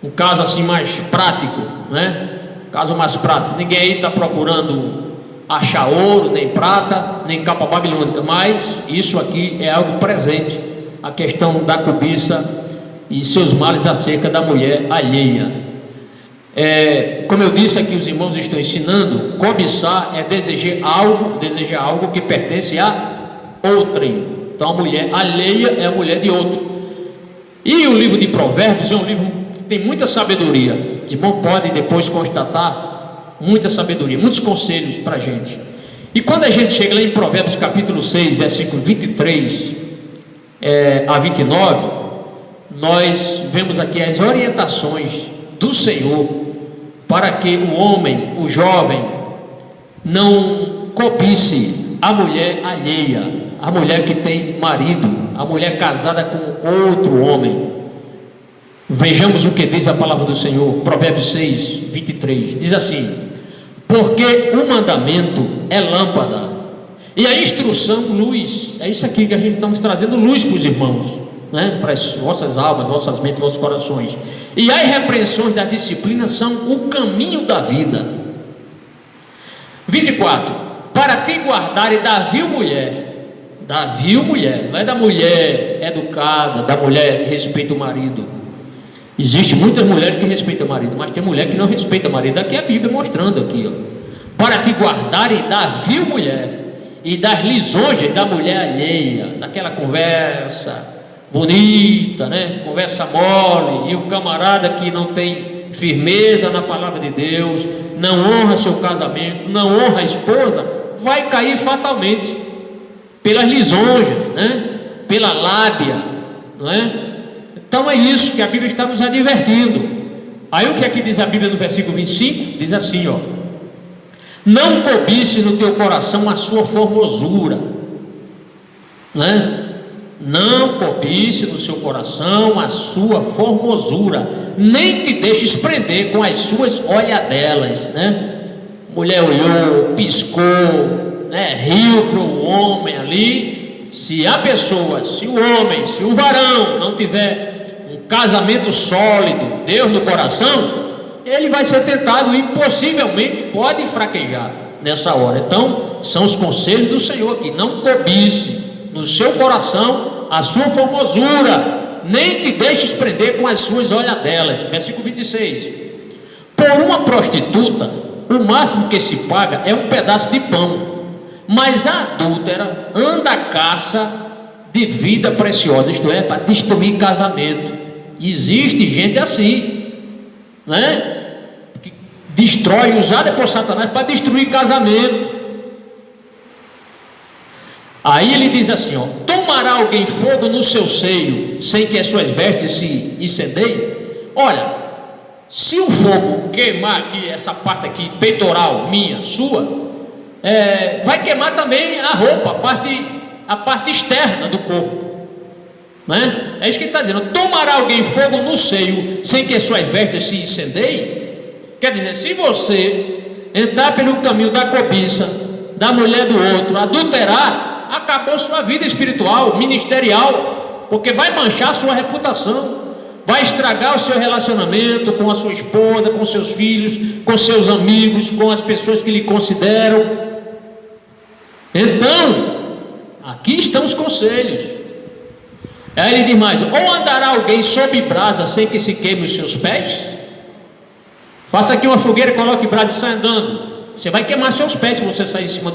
um caso assim mais prático, né? Caso mais prático. Ninguém aí está procurando achar ouro, nem prata, nem capa babilônica, mas isso aqui é algo presente, a questão da cobiça e seus males acerca da mulher alheia. Como eu disse aqui, os irmãos estão ensinando, cobiçar é desejar algo que pertence a outrem. Então a mulher alheia é a mulher de outro. E o livro de Provérbios é um livro que tem muita sabedoria. Os irmãos podem depois constatar muita sabedoria, muitos conselhos para a gente. E quando a gente chega lá em Provérbios capítulo 6, versículo 23 a 29, nós vemos aqui as orientações do Senhor para que o homem, o jovem, não cobice a mulher alheia, a mulher que tem marido, a mulher casada com outro homem. Vejamos o que diz a palavra do Senhor, Provérbios 6, 23, diz assim: porque o mandamento é lâmpada e a instrução luz. É isso aqui que a gente estamos trazendo luz para os irmãos, né? Para as vossas almas, vossas mentes, vossos corações. E as repreensões da disciplina são o caminho da vida. 24. Para te guardares da vil mulher, não é da mulher educada, da mulher que respeita o marido. Existem muitas mulheres que respeitam o marido, mas tem mulher que não respeita o marido. Aqui é a Bíblia mostrando aqui, ó. Para te guardares da vil mulher e das lisonjas da mulher alheia, daquela conversa bonita, né? Conversa mole, e o camarada que não tem firmeza na palavra de Deus, não honra seu casamento, não honra a esposa, vai cair fatalmente pelas lisonjas, né? Pela lábia, não é? Então é isso que a Bíblia está nos advertindo. Aí o que aqui diz a Bíblia no versículo 25? Diz assim, ó: não cobice no teu coração a sua formosura, né? Não cobice no seu coração a sua formosura, nem te deixes prender com as suas olhadelas, né? Mulher olhou, piscou, né? Riu para o homem ali. Se a pessoa, se o homem, se o varão não tiver um casamento sólido, Deus no coração, ele vai ser tentado e possivelmente pode fraquejar nessa hora. Então são os conselhos do Senhor aqui: não cobice no seu coração a sua formosura, nem te deixes prender com as suas olhadelas. Versículo 26. Por uma prostituta, o máximo que se paga é um pedaço de pão, mas a adúltera anda à caça de vida preciosa, isto é, para destruir casamento. Existe gente assim, né? Que destrói, usada por Satanás para destruir casamento. Aí ele diz assim, ó: tomará alguém fogo no seu seio, sem que as suas vestes se incendeiem? Olha, se o fogo queimar aqui, essa parte aqui, peitoral, minha, sua, vai queimar também a roupa, a parte externa do corpo, né? É isso que ele está dizendo: tomará alguém fogo no seio, sem que as suas vestes se incendeiem? Quer dizer, se você entrar pelo caminho da cobiça, da mulher do outro, adulterar, acabou sua vida espiritual, ministerial, porque vai manchar sua reputação, vai estragar o seu relacionamento com a sua esposa, com seus filhos, com seus amigos, com as pessoas que lhe consideram. Então, aqui estão os conselhos. Aí ele diz mais: ou andará alguém sob brasa sem que se queime os seus pés? Faça aqui uma fogueira, coloque brasa e sai andando. Você vai queimar seus pés se você sair em cima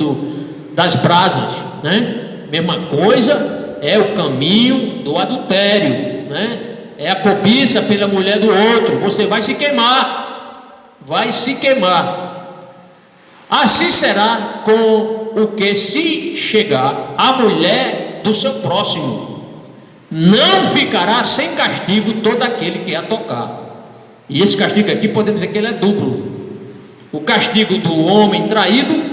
das brasas, né? Mesma coisa é o caminho do adultério, né? É a cobiça pela mulher do outro. Você vai se queimar, vai se queimar. Assim será com o que se chegar à mulher do seu próximo. Não ficará sem castigo todo aquele que a tocar. E esse castigo aqui podemos dizer que ele é duplo: o castigo do homem traído,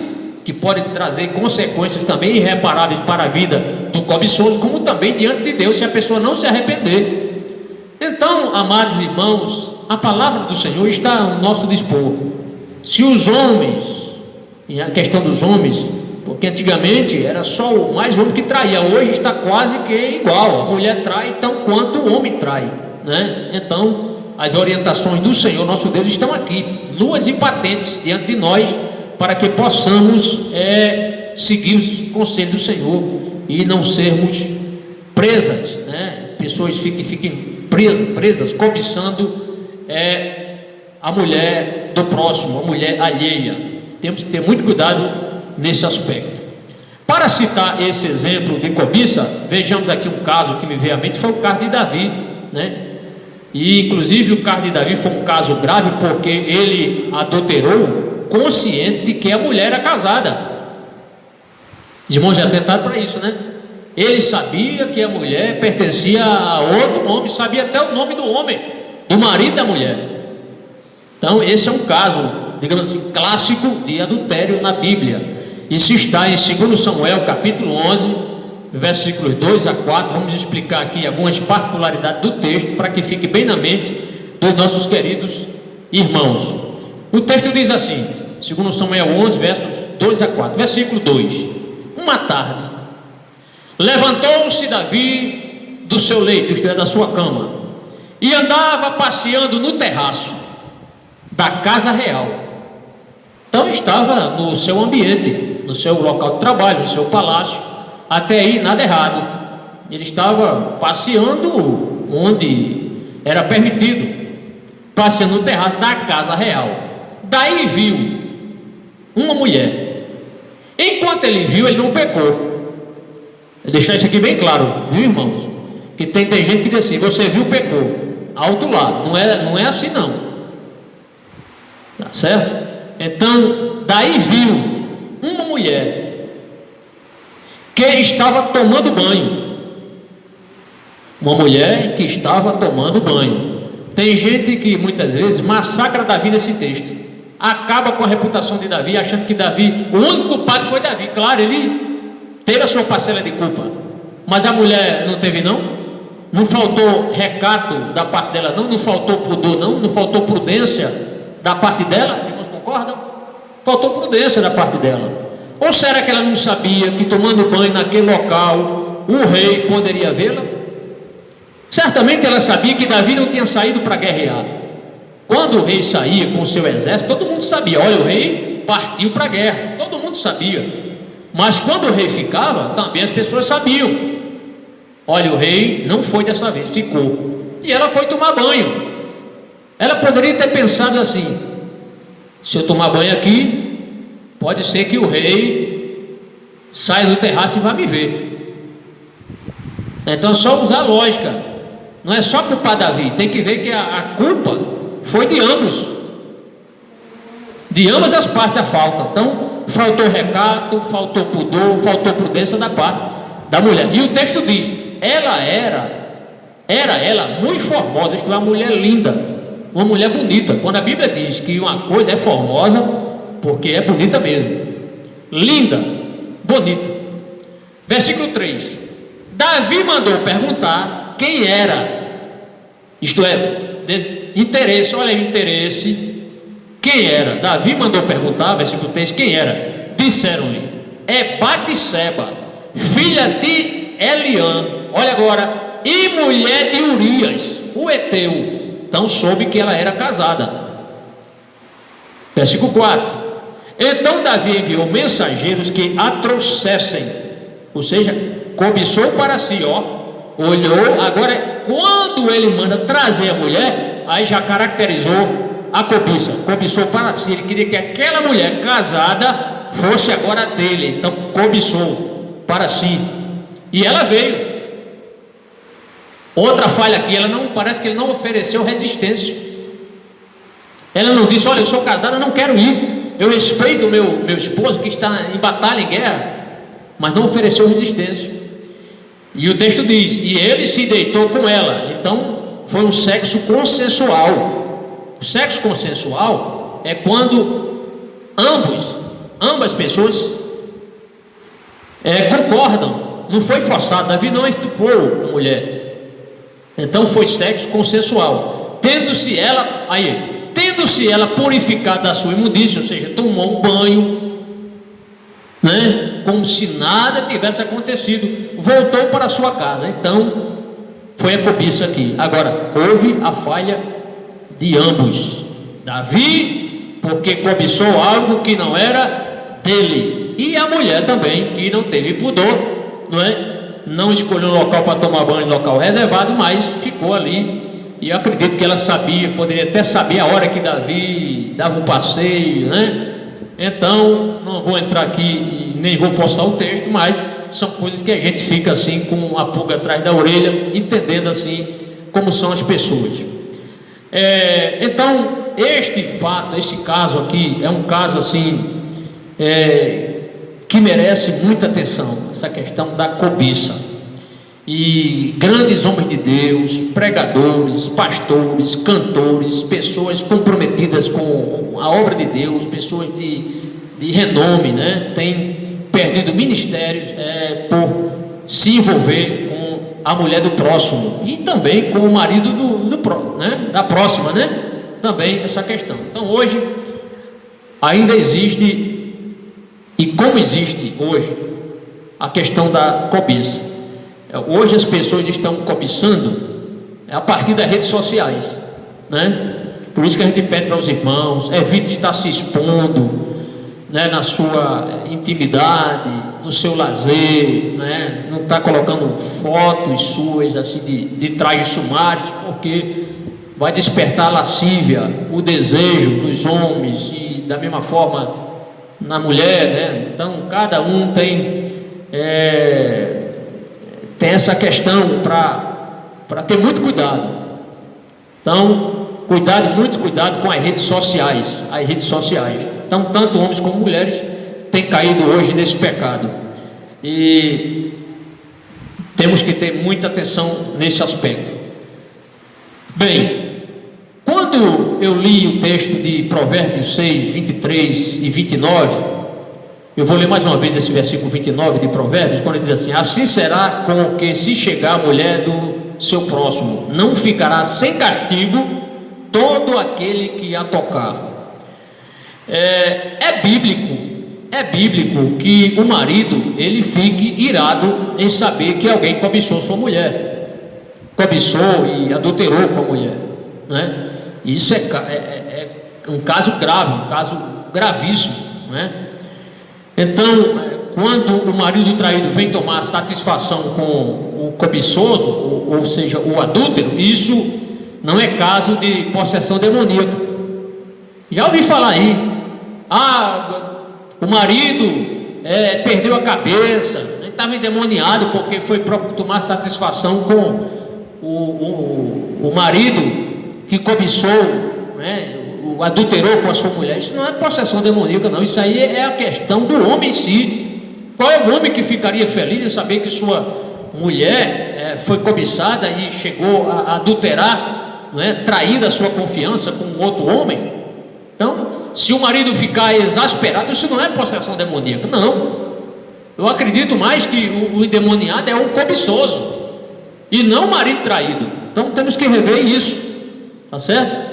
que pode trazer consequências também irreparáveis para a vida do cobiçoso, como também diante de Deus, se a pessoa não se arrepender. Então, amados irmãos, a palavra do Senhor está ao nosso dispor. Se os homens, e a questão dos homens, porque antigamente era só o mais homem que traía, hoje está quase que igual, a mulher trai tão quanto o homem trai, né? Então, as orientações do Senhor nosso Deus estão aqui, nuas e patentes diante de nós, para que possamos seguir os conselhos do Senhor e não sermos presas, né? Pessoas fiquem presas, cobiçando a mulher do próximo, a mulher alheia. Temos que ter muito cuidado nesse aspecto. Para citar esse exemplo de cobiça, vejamos aqui um caso que me veio à mente, foi o caso de Davi, né? E inclusive o caso de Davi foi um caso grave, porque ele adulterou consciente de que a mulher era casada. Os irmãos já tentaram para isso, né? Ele sabia que a mulher pertencia a outro homem, sabia até o nome do homem, do marido da mulher. Então esse é um caso, digamos assim, clássico de adultério na Bíblia. Isso está em 2 Samuel capítulo 11, versículos 2 a 4. Vamos explicar aqui algumas particularidades do texto para que fique bem na mente dos nossos queridos irmãos. O texto diz assim, 2 Samuel 11, versos 2 a 4, versículo 2: Uma tarde, levantou-se Davi do seu leito, isto é, da sua cama, e andava passeando no terraço da casa real. Então estava no seu ambiente, no seu local de trabalho, no seu palácio. Até aí nada errado. Ele estava passeando onde era permitido, passeando no terraço da casa real. Daí viu uma mulher. Enquanto ele viu, ele não pecou. Vou deixar isso aqui bem claro, viu, irmãos? Que tem gente que diz assim: você viu, pecou. Alto lá, não é assim não. Tá certo? Então, daí viu uma mulher que estava tomando banho. Uma mulher que estava tomando banho. Tem gente que muitas vezes massacra Davi nesse texto, acaba com a reputação de Davi, achando que Davi, o único culpado foi Davi. Claro, ele teve a sua parcela de culpa, mas a mulher não teve não? Não faltou recato da parte dela não? Não faltou pudor não? Não faltou prudência da parte dela? Irmãos, concordam? Faltou prudência da parte dela. Ou será que ela não sabia que tomando banho naquele local o rei poderia vê-la? Certamente ela sabia que Davi não tinha saído para guerrear. Quando o rei saía com o seu exército, todo mundo sabia: olha, o rei partiu para a guerra, todo mundo sabia. Mas quando o rei ficava, também as pessoas sabiam: olha, o rei não foi dessa vez, ficou. E ela foi tomar banho. Ela poderia ter pensado assim: se eu tomar banho aqui, pode ser que o rei saia do terraço e vá me ver. Então é só usar a lógica. Não é só culpar Davi, tem que ver que a culpa foi de ambos. De ambas as partes a falta. Então faltou recato, faltou pudor, faltou prudência da parte da mulher. E o texto diz: ela era muito formosa, isto é, uma mulher linda, uma mulher bonita. Quando a Bíblia diz que uma coisa é formosa, porque é bonita mesmo, linda, bonita. Versículo 3: Davi mandou perguntar quem era, isto é, interesse, olha aí o interesse, quem era. Davi mandou perguntar, versículo 3, quem era. Disseram-lhe: é Batseba, filha de Eliã, olha agora, e mulher de Urias, o Eteu. Então soube que ela era casada. Versículo 4: então Davi enviou mensageiros que a trouxessem, ou seja, cobiçou para si, olhou. Agora, quando ele manda trazer a mulher, aí já caracterizou a cobiça. Cobiçou para si, ele queria que aquela mulher casada fosse agora dele. Então cobiçou para si, e ela veio. Outra falha aqui, ela não, parece que ele não ofereceu resistência. Ela não disse: olha, eu sou casada, eu não quero ir, eu respeito o meu esposo que está em batalha, em guerra. Mas não ofereceu resistência. E o texto diz: e ele se deitou com ela. Então foi um sexo consensual. O sexo consensual é quando ambas pessoas concordam. Não foi forçado. Davi não estuprou a mulher. Então foi sexo consensual. Tendo-se ela purificado da sua imundícia, ou seja, tomou um banho, né, como se nada tivesse acontecido, voltou para a sua casa. Então foi a cobiça aqui. Agora, houve a falha de ambos. Davi, porque cobiçou algo que não era dele, e a mulher também, que não teve pudor, não escolheu um local para tomar banho, local reservado, mas ficou ali. E eu acredito que ela sabia, poderia até saber a hora que Davi dava um passeio, né? Então, não vou entrar aqui e nem vou forçar o texto, mas são coisas que a gente fica assim com a pulga atrás da orelha, entendendo assim como são as pessoas. Então, este fato, esse caso aqui, é um caso assim, que merece muita atenção, essa questão da cobiça. E grandes homens de Deus, pregadores, pastores, cantores, pessoas comprometidas com a obra de Deus, pessoas de renome, né, têm perdido ministérios por se envolver com a mulher do próximo e também com o marido da próxima, né? Também essa questão. Então hoje ainda existe, e como existe hoje, a questão da cobiça. Hoje as pessoas estão cobiçando a partir das redes sociais, né? Por isso que a gente pede para os irmãos, evite estar se expondo, né, na sua intimidade, no seu lazer, né? Não está colocando fotos suas assim de trajes sumários, porque vai despertar a lascívia, o desejo dos homens, e da mesma forma na mulher, né? Então cada um tem essa questão para ter muito cuidado. Então, muito cuidado com as redes sociais. Então, tanto homens como mulheres têm caído hoje nesse pecado. E temos que ter muita atenção nesse aspecto. Bem, quando eu li o texto de Provérbios 6, 23 e 29, eu vou ler mais uma vez esse versículo 29 de Provérbios, quando ele diz assim: assim será com o que se chegar a mulher do seu próximo, não ficará sem castigo todo aquele que a tocar. É bíblico que o marido ele fique irado em saber que alguém cobiçou sua mulher, cobiçou e adulterou com a mulher, né? Isso é um caso grave, um caso gravíssimo, né? Então, quando o marido traído vem tomar satisfação com o cobiçoso, ou seja, o adúltero, isso não é caso de possessão demoníaca. Já ouvi falar aí, o marido perdeu a cabeça, estava endemoniado porque foi tomar satisfação com o marido que cobiçou, né, adulterou com a sua mulher. Isso não é possessão demoníaca, não. Isso aí é a questão do homem em si. Qual é o homem que ficaria feliz em saber que sua mulher foi cobiçada e chegou a adulterar, não é, traindo a sua confiança com outro homem? Então, se o marido ficar exasperado, isso não é possessão demoníaca, não. Eu acredito mais que o endemoniado é um cobiçoso e não o marido traído. Então temos que rever isso, tá certo?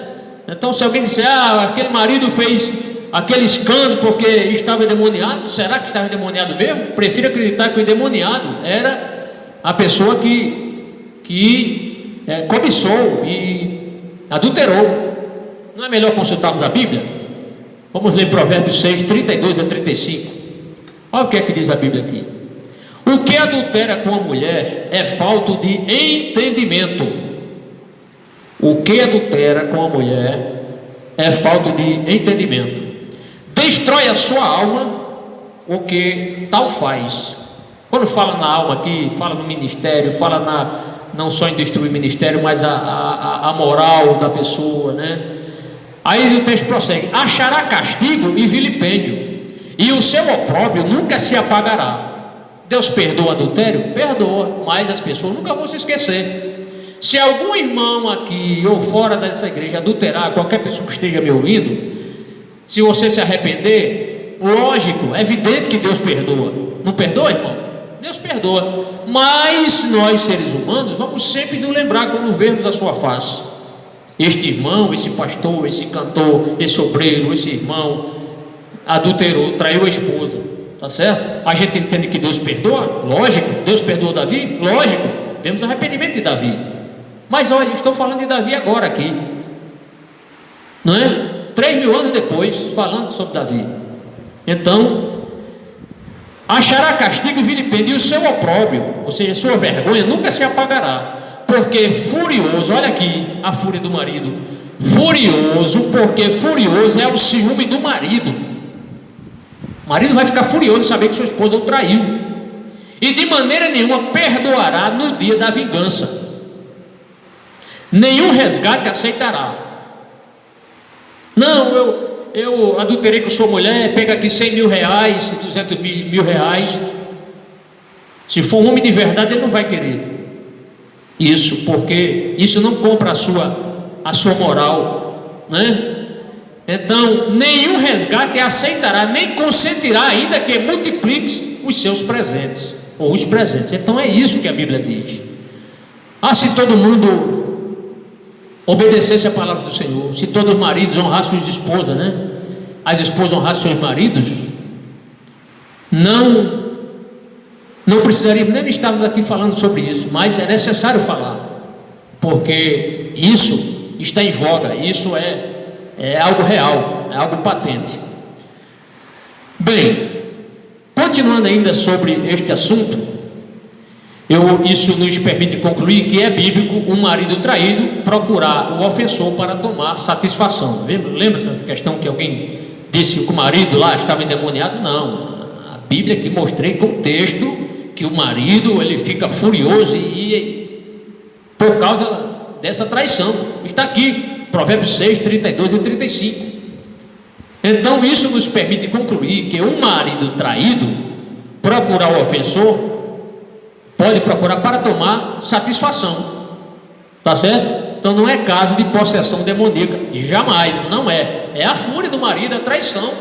Então, se alguém disser, aquele marido fez aquele escândalo porque estava endemoniado, será que estava endemoniado mesmo? Prefiro acreditar que o endemoniado era a pessoa que cobiçou e adulterou. Não é melhor consultarmos a Bíblia? Vamos ler Provérbios 6, 32 a 35. Olha o que é que diz a Bíblia aqui: o que adultera com a mulher é falta de entendimento. O que adultera com a mulher é falta de entendimento. Destrói a sua alma o que tal faz. Quando fala na alma aqui, fala no ministério, fala não só em destruir o ministério, mas a moral da pessoa, né? Aí o texto prossegue: achará castigo e vilipêndio, e o seu opróbrio nunca se apagará. Deus perdoa o adultério? Perdoa, mas as pessoas nunca vão se esquecer. Se algum irmão aqui ou fora dessa igreja adulterar, qualquer pessoa que esteja me ouvindo, se você se arrepender, lógico, é evidente que Deus perdoa. Não perdoa, irmão? Deus perdoa. Mas nós, seres humanos, vamos sempre nos lembrar quando vermos a sua face. Este irmão, esse pastor, esse cantor, esse obreiro, esse irmão adulterou, traiu a esposa, tá certo? A gente entende que Deus perdoa? Lógico. Deus perdoou Davi? Lógico. Temos arrependimento de Davi. Mas olha, estou falando de Davi agora aqui, não é? 3.000 anos depois, falando sobre Davi. Então, achará castigo e vilipêndio, e o seu opróbrio, ou seja, sua vergonha, nunca se apagará, porque furioso, olha aqui a fúria do marido, furioso, porque furioso é o ciúme do marido. O marido vai ficar furioso de saber que sua esposa o traiu, e de maneira nenhuma perdoará no dia da vingança. Nenhum resgate aceitará. Não, eu adulterei com sua mulher, pega aqui 100 mil reais, 200 mil reais. Se for um homem de verdade, ele não vai querer isso, porque isso não compra a sua moral, né? Então, nenhum resgate aceitará, nem consentirá ainda que multiplique os seus presentes, ou os presentes. Então é isso que a Bíblia diz. Se todo mundo obedecesse a palavra do Senhor, se todos os maridos honrassem suas esposas, né? As esposas honrassem seus maridos, não precisaríamos nem estarmos aqui falando sobre isso, mas é necessário falar, porque isso está em voga, isso é algo real, é algo patente. Bem, continuando ainda sobre este assunto, isso nos permite concluir que é bíblico um marido traído procurar o ofensor para tomar satisfação. Lembra essa questão que alguém disse que o marido lá estava endemoniado? Não, a Bíblia que mostrei com texto que o marido ele fica furioso e por causa dessa traição. Está aqui, Provérbios 6, 32 e 35. Então isso nos permite concluir que um marido traído procurar o ofensor pode procurar para tomar satisfação, tá certo? Então não é caso de possessão demoníaca, jamais, não é a fúria do marido, a traição.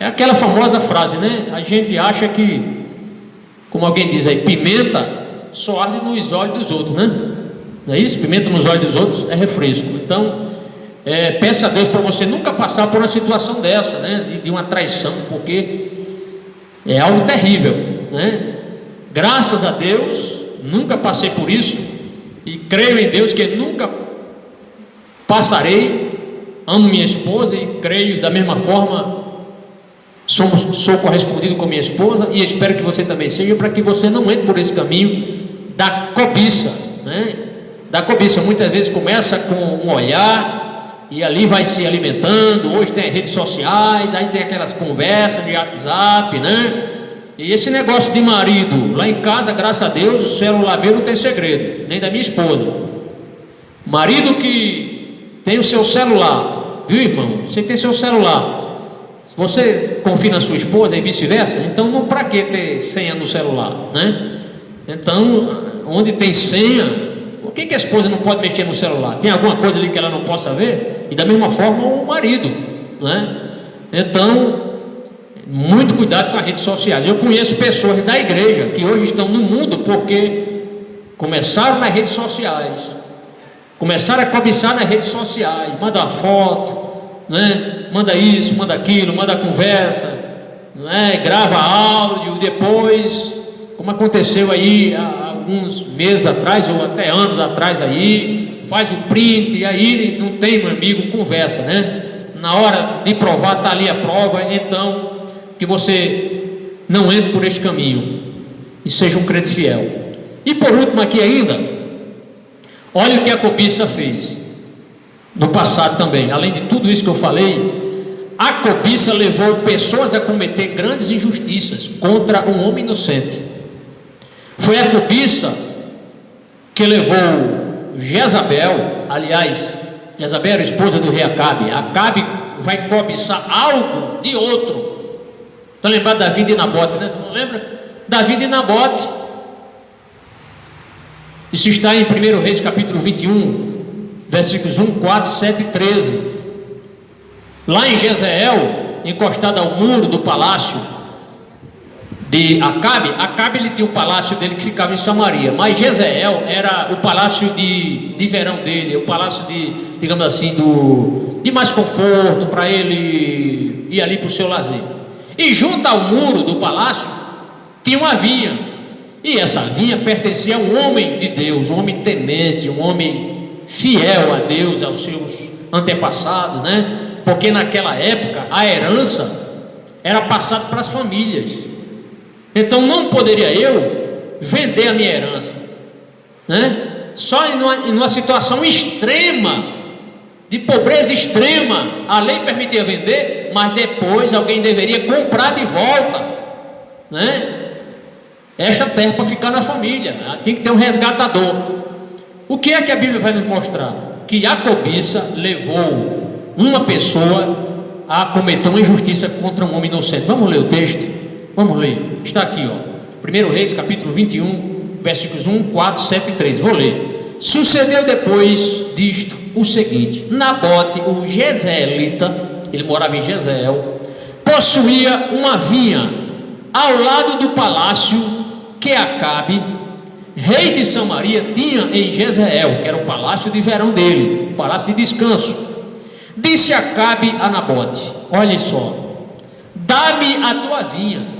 É aquela famosa frase, né? A gente acha que, como alguém diz aí, pimenta só arde nos olhos dos outros, né? Não é isso? Pimenta nos olhos dos outros é refresco. Então, peça a Deus para você nunca passar por uma situação dessa, né? De uma traição, porque é algo terrível, né? Graças a Deus, nunca passei por isso, e creio em Deus que nunca passarei. Amo minha esposa e creio da mesma forma. Sou correspondido com minha esposa e espero que você também seja, para que você não entre por esse caminho da cobiça, né? Da cobiça. Muitas vezes começa com um olhar e ali vai se alimentando. Hoje tem redes sociais, aí tem aquelas conversas de WhatsApp, né? E esse negócio de marido, lá em casa, graças a Deus, o celular meu não tem segredo, nem da minha esposa. Marido que tem o seu celular, viu, irmão? Você tem seu celular, você confia na sua esposa e vice-versa, então não para que ter senha no celular, né? Então, onde tem senha, por que a esposa não pode mexer no celular? Tem alguma coisa ali que ela não possa ver? E da mesma forma o marido, né? Então, muito cuidado com as redes sociais. Eu conheço pessoas da igreja que hoje estão no mundo porque começaram nas redes sociais, começaram a cobiçar nas redes sociais, manda uma foto, né? Manda isso, manda aquilo, manda conversa, né? Grava áudio, depois, como aconteceu aí há alguns meses atrás ou até anos atrás aí, faz o print e aí não tem, meu amigo, conversa, né? Na hora de provar, está ali a prova. Então, que você não entre por este caminho e seja um crente fiel. E por último aqui ainda, olha o que a cobiça fez no passado também. Além de tudo isso que eu falei, a cobiça levou pessoas a cometer grandes injustiças contra um homem inocente. Foi a cobiça que levou Jezabel, aliás, Jezabel era esposa do rei Acabe. Acabe vai cobiçar algo de outro. Está lembrado Davi e Nabote, né? Não lembra? Davi e Nabote. Isso está em 1 Reis capítulo 21, versículos 1, 4, 7 e 13. Lá em Jezreel, encostado ao muro do palácio de Acabe. Acabe ele tinha o palácio dele que ficava em Samaria, mas Jezreel era o palácio de verão dele, o palácio de, digamos assim, de mais conforto para ele ir ali para o seu lazer. E junto ao muro do palácio tinha uma vinha, e essa vinha pertencia a um homem de Deus, um homem temente, um homem fiel a Deus, aos seus antepassados, né? Porque naquela época a herança era passada para as famílias. Então não poderia eu vender a minha herança, né? Só em uma situação extrema, de pobreza extrema, a lei permitia vender, mas depois alguém deveria comprar de volta, né? Esta terra para ficar na família. Tem que ter um resgatador. O que é que a Bíblia vai nos mostrar? que a cobiça levou uma pessoa a cometer uma injustiça contra um homem inocente. Vamos ler o texto? Vamos ler. Está aqui, ó. 1 Reis, capítulo 21, versículos 1, 4, 7 e 3. Vou ler. Sucedeu depois disto o seguinte: Nabote, o jezreelita, ele morava em Jezreel, possuía uma vinha ao lado do palácio que Acabe, rei de Samaria, tinha em Jezreel, que era o palácio de verão dele, o palácio de descanso. Disse Acabe a Nabote: olha só, dá-me a tua vinha.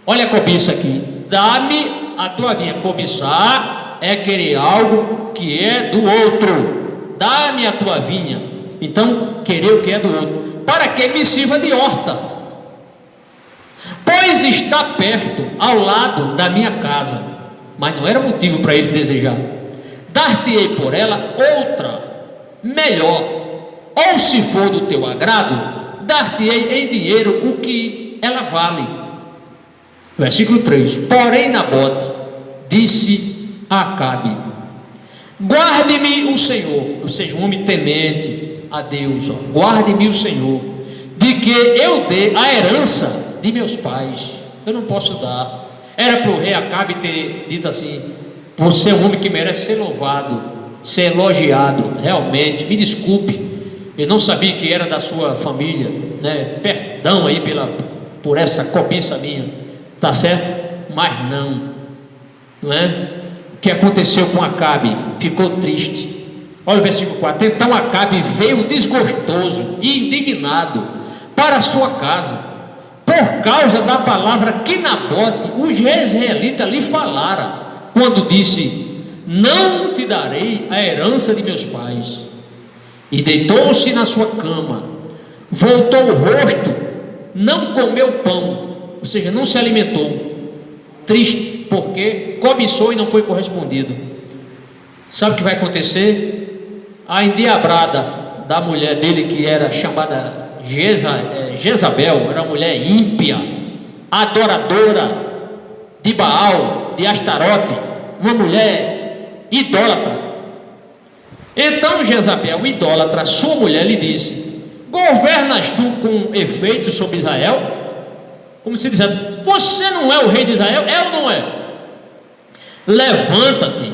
Olha a cobiça aqui. Dá-me a tua vinha. Cobiçar é querer algo que é do outro. Dá-me a tua vinha. Então, querer o que é do outro, para que me sirva de horta, pois está perto, ao lado da minha casa. Mas não era motivo para ele desejar. Dar-te-ei por ela outra, melhor, ou se for do teu agrado, dar-te-ei em dinheiro o que ela vale. Versículo 3: Porém Nabote disse a Acabe: guarde-me o Senhor, ou seja, um homem temente a Deus, guarde-me o Senhor, de que eu dê a herança de meus pais. Eu não posso dar. Era para o rei Acabe ter dito assim: você é um homem que merece ser louvado, ser elogiado. Realmente, me desculpe, eu não sabia que era da sua família, né? Perdão aí por essa cobiça minha, tá certo? Mas não é? O que aconteceu com Acabe? Ficou triste. Olha o versículo 4: então Acabe veio desgostoso e indignado para a sua casa, por causa da palavra que Nabote, o jezreelita, lhe falara, quando disse: não te darei a herança de meus pais. E deitou-se na sua cama, voltou o rosto, não comeu pão, ou seja, não se alimentou, triste, porque cobiçou e não foi correspondido. Sabe o que vai acontecer? A endiabrada da mulher dele, que era chamada Jezabel, era uma mulher ímpia, adoradora de Baal, de Astarote, uma mulher idólatra. Então Jezabel, idólatra, sua mulher, lhe disse: governas tu com efeito sobre Israel? Como se dissesse: você não é o rei de Israel? É ou não é? Levanta-te,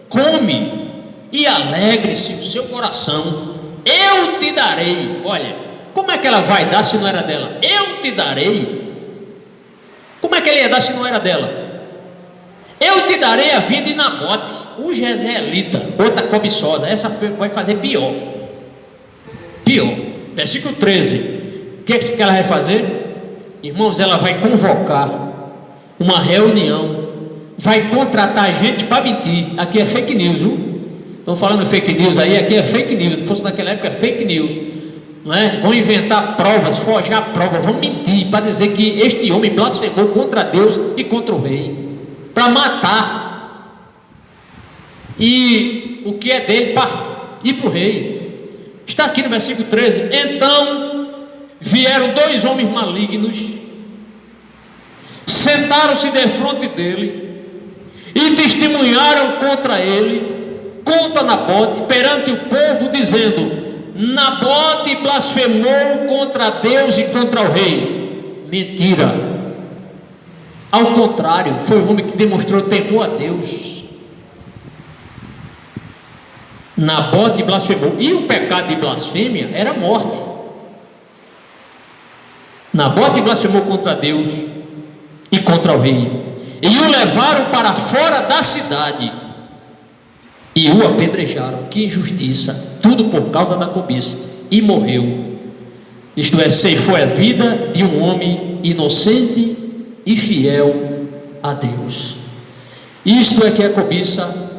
come e alegre-se o seu coração, eu te darei. Olha, como é que ela vai dar se não era dela? Eu te darei. Como é que ele ia dar se não era dela? Eu te darei a vida de Nabote, o jezreelita, outra cobiçosa. Essa vai fazer pior. Versículo 13: o que é que ela vai fazer? Irmãos, ela vai convocar uma reunião, vai contratar gente para mentir. Aqui é fake news, viu? Estão falando fake news aí, aqui é fake news. Se fosse naquela época, é fake news, não é? Vão inventar provas, forjar provas, vão mentir para dizer que este homem blasfemou contra Deus e contra o rei, para matar, e o que é dele para ir para o rei. Está aqui no versículo 13: então vieram dois homens malignos, sentaram-se defronte dele e testemunharam contra ele, contra Nabote, perante o povo, dizendo: Nabote blasfemou contra Deus e contra o rei. Mentira. Ao contrário, foi um homem que demonstrou temor a Deus. Nabote blasfemou, e o pecado de blasfêmia era a morte. Nabote blasfemou contra Deus e contra o rei, e o levaram para fora da cidade e o apedrejaram. Que injustiça! Tudo por causa da cobiça. E morreu. Isto é, ceifou a vida de um homem inocente e fiel a Deus. Isto é que a cobiça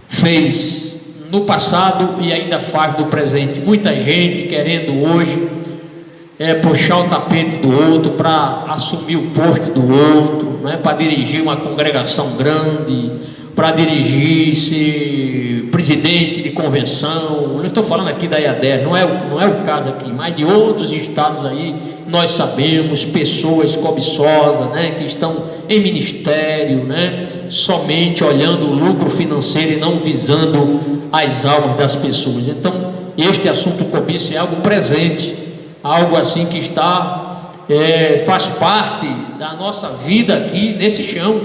fez no passado e ainda faz no presente. Muita gente querendo hoje puxar o tapete do outro para assumir o posto do outro, não é? Para dirigir uma congregação grande, para dirigir, ser presidente de convenção. Não estou falando aqui da IADER, não é o caso aqui, mas de outros estados aí. Nós sabemos pessoas cobiçosas, né, que estão em ministério, né, somente olhando o lucro financeiro e não visando as almas das pessoas. Então, este assunto cobiça é algo presente, algo assim que faz parte da nossa vida aqui nesse chão,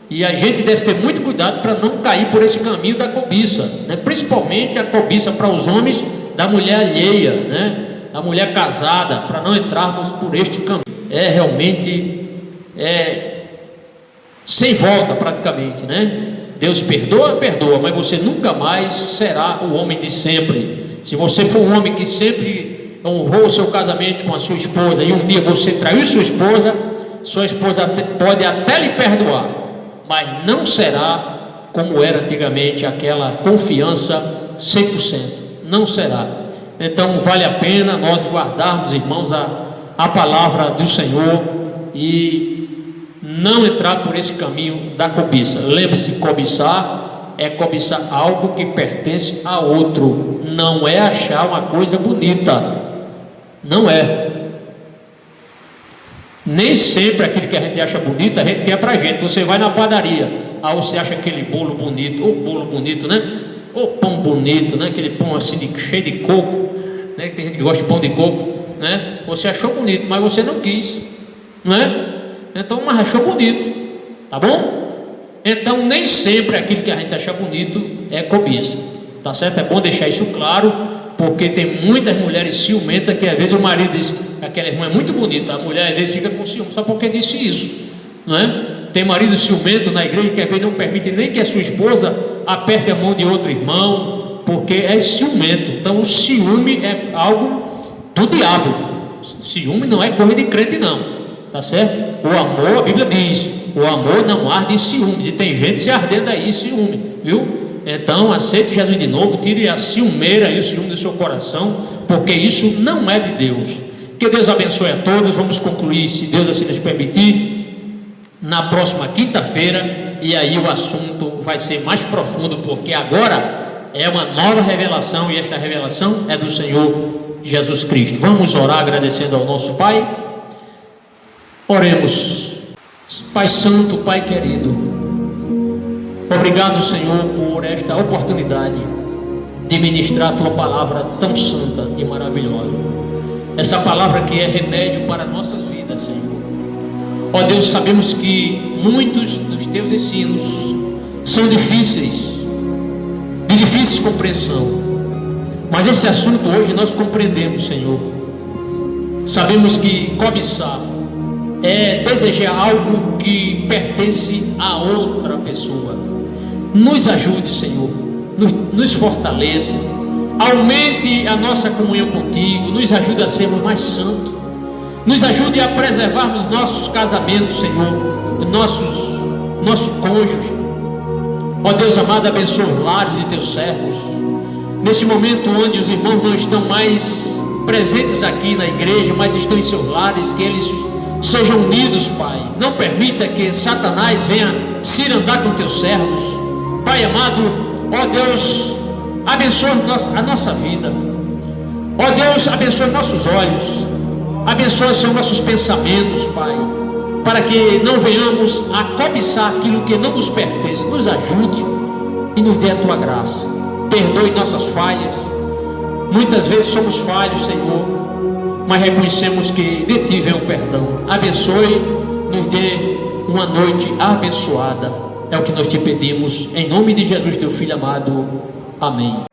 e a gente deve ter muito cuidado para não cair por esse caminho da cobiça, né? Principalmente a cobiça para os homens da mulher alheia, né? Da mulher casada, para não entrarmos por este caminho. Realmente sem volta praticamente, né? Deus perdoa, mas você nunca mais será o homem de sempre. Se você for um homem que sempre honrou o seu casamento com a sua esposa e um dia você traiu sua esposa pode até lhe perdoar, mas não será como era antigamente, aquela confiança 100%, não será. Então vale a pena nós guardarmos, irmãos, a palavra do Senhor e não entrar por esse caminho da cobiça. Lembre-se, cobiçar é cobiçar algo que pertence a outro, não é achar uma coisa bonita, não é. Nem sempre aquilo que a gente acha bonito a gente quer pra gente. Você vai na padaria, você acha aquele bolo bonito, ou bolo bonito, né? Ou pão bonito, né? Aquele pão assim cheio de coco, né? Tem gente que gosta de pão de coco, né? Você achou bonito, mas você não quis, não é? Então, mas achou bonito, tá bom? Então, nem sempre aquilo que a gente acha bonito é cobiça, tá certo? É bom deixar isso claro, porque tem muitas mulheres ciumentas que às vezes o marido diz: aquela irmã é muito bonita, a mulher às vezes fica com ciúme, só porque disse isso, não é? Tem marido ciumento na igreja que às vezes não permite nem que a sua esposa aperte a mão de outro irmão, porque é ciumento. Então o ciúme é algo do diabo. Ciúme não é coisa de crente não, tá certo? O amor, a Bíblia diz, o amor não arde em ciúmes, e tem gente se ardendo aí em ciúme, viu? Então aceite Jesus de novo, tire a ciumeira e o ciúme do seu coração, porque isso não é de Deus. Que Deus abençoe a todos. Vamos concluir, se Deus assim nos permitir, na próxima quinta-feira, e aí o assunto vai ser mais profundo, porque agora é uma nova revelação, e esta revelação é do Senhor Jesus Cristo. Vamos orar agradecendo ao nosso Pai. Oremos. Pai Santo, Pai querido, obrigado, Senhor, por esta oportunidade de ministrar a Tua palavra tão santa e maravilhosa, essa palavra que é remédio para nossas vidas, Senhor. Ó Deus, sabemos que muitos dos Teus ensinos são difíceis, de difícil compreensão, mas esse assunto hoje nós compreendemos, Senhor. Sabemos que cobiçar é desejar algo que pertence a outra pessoa. Nos ajude, Senhor, nos fortaleça, aumente a nossa comunhão contigo, nos ajude a sermos mais santos, nos ajude a preservarmos nossos casamentos, Senhor, nosso cônjuge. Ó Deus amado, abençoa os lares de teus servos, nesse momento onde os irmãos não estão mais presentes aqui na igreja, mas estão em seus lares, que eles sejam unidos, Pai. Não permita que Satanás venha cirandar com teus servos, Pai amado. Ó Deus, abençoe a nossa vida, ó Deus, abençoe nossos olhos, abençoe, Senhor, nossos pensamentos, Pai, para que não venhamos a cobiçar aquilo que não nos pertence. Nos ajude e nos dê a Tua graça. Perdoe nossas falhas. Muitas vezes somos falhos, Senhor, mas reconhecemos que de Ti vem o perdão. Abençoe, nos dê uma noite abençoada. É o que nós te pedimos, em nome de Jesus, Teu Filho amado. Amém.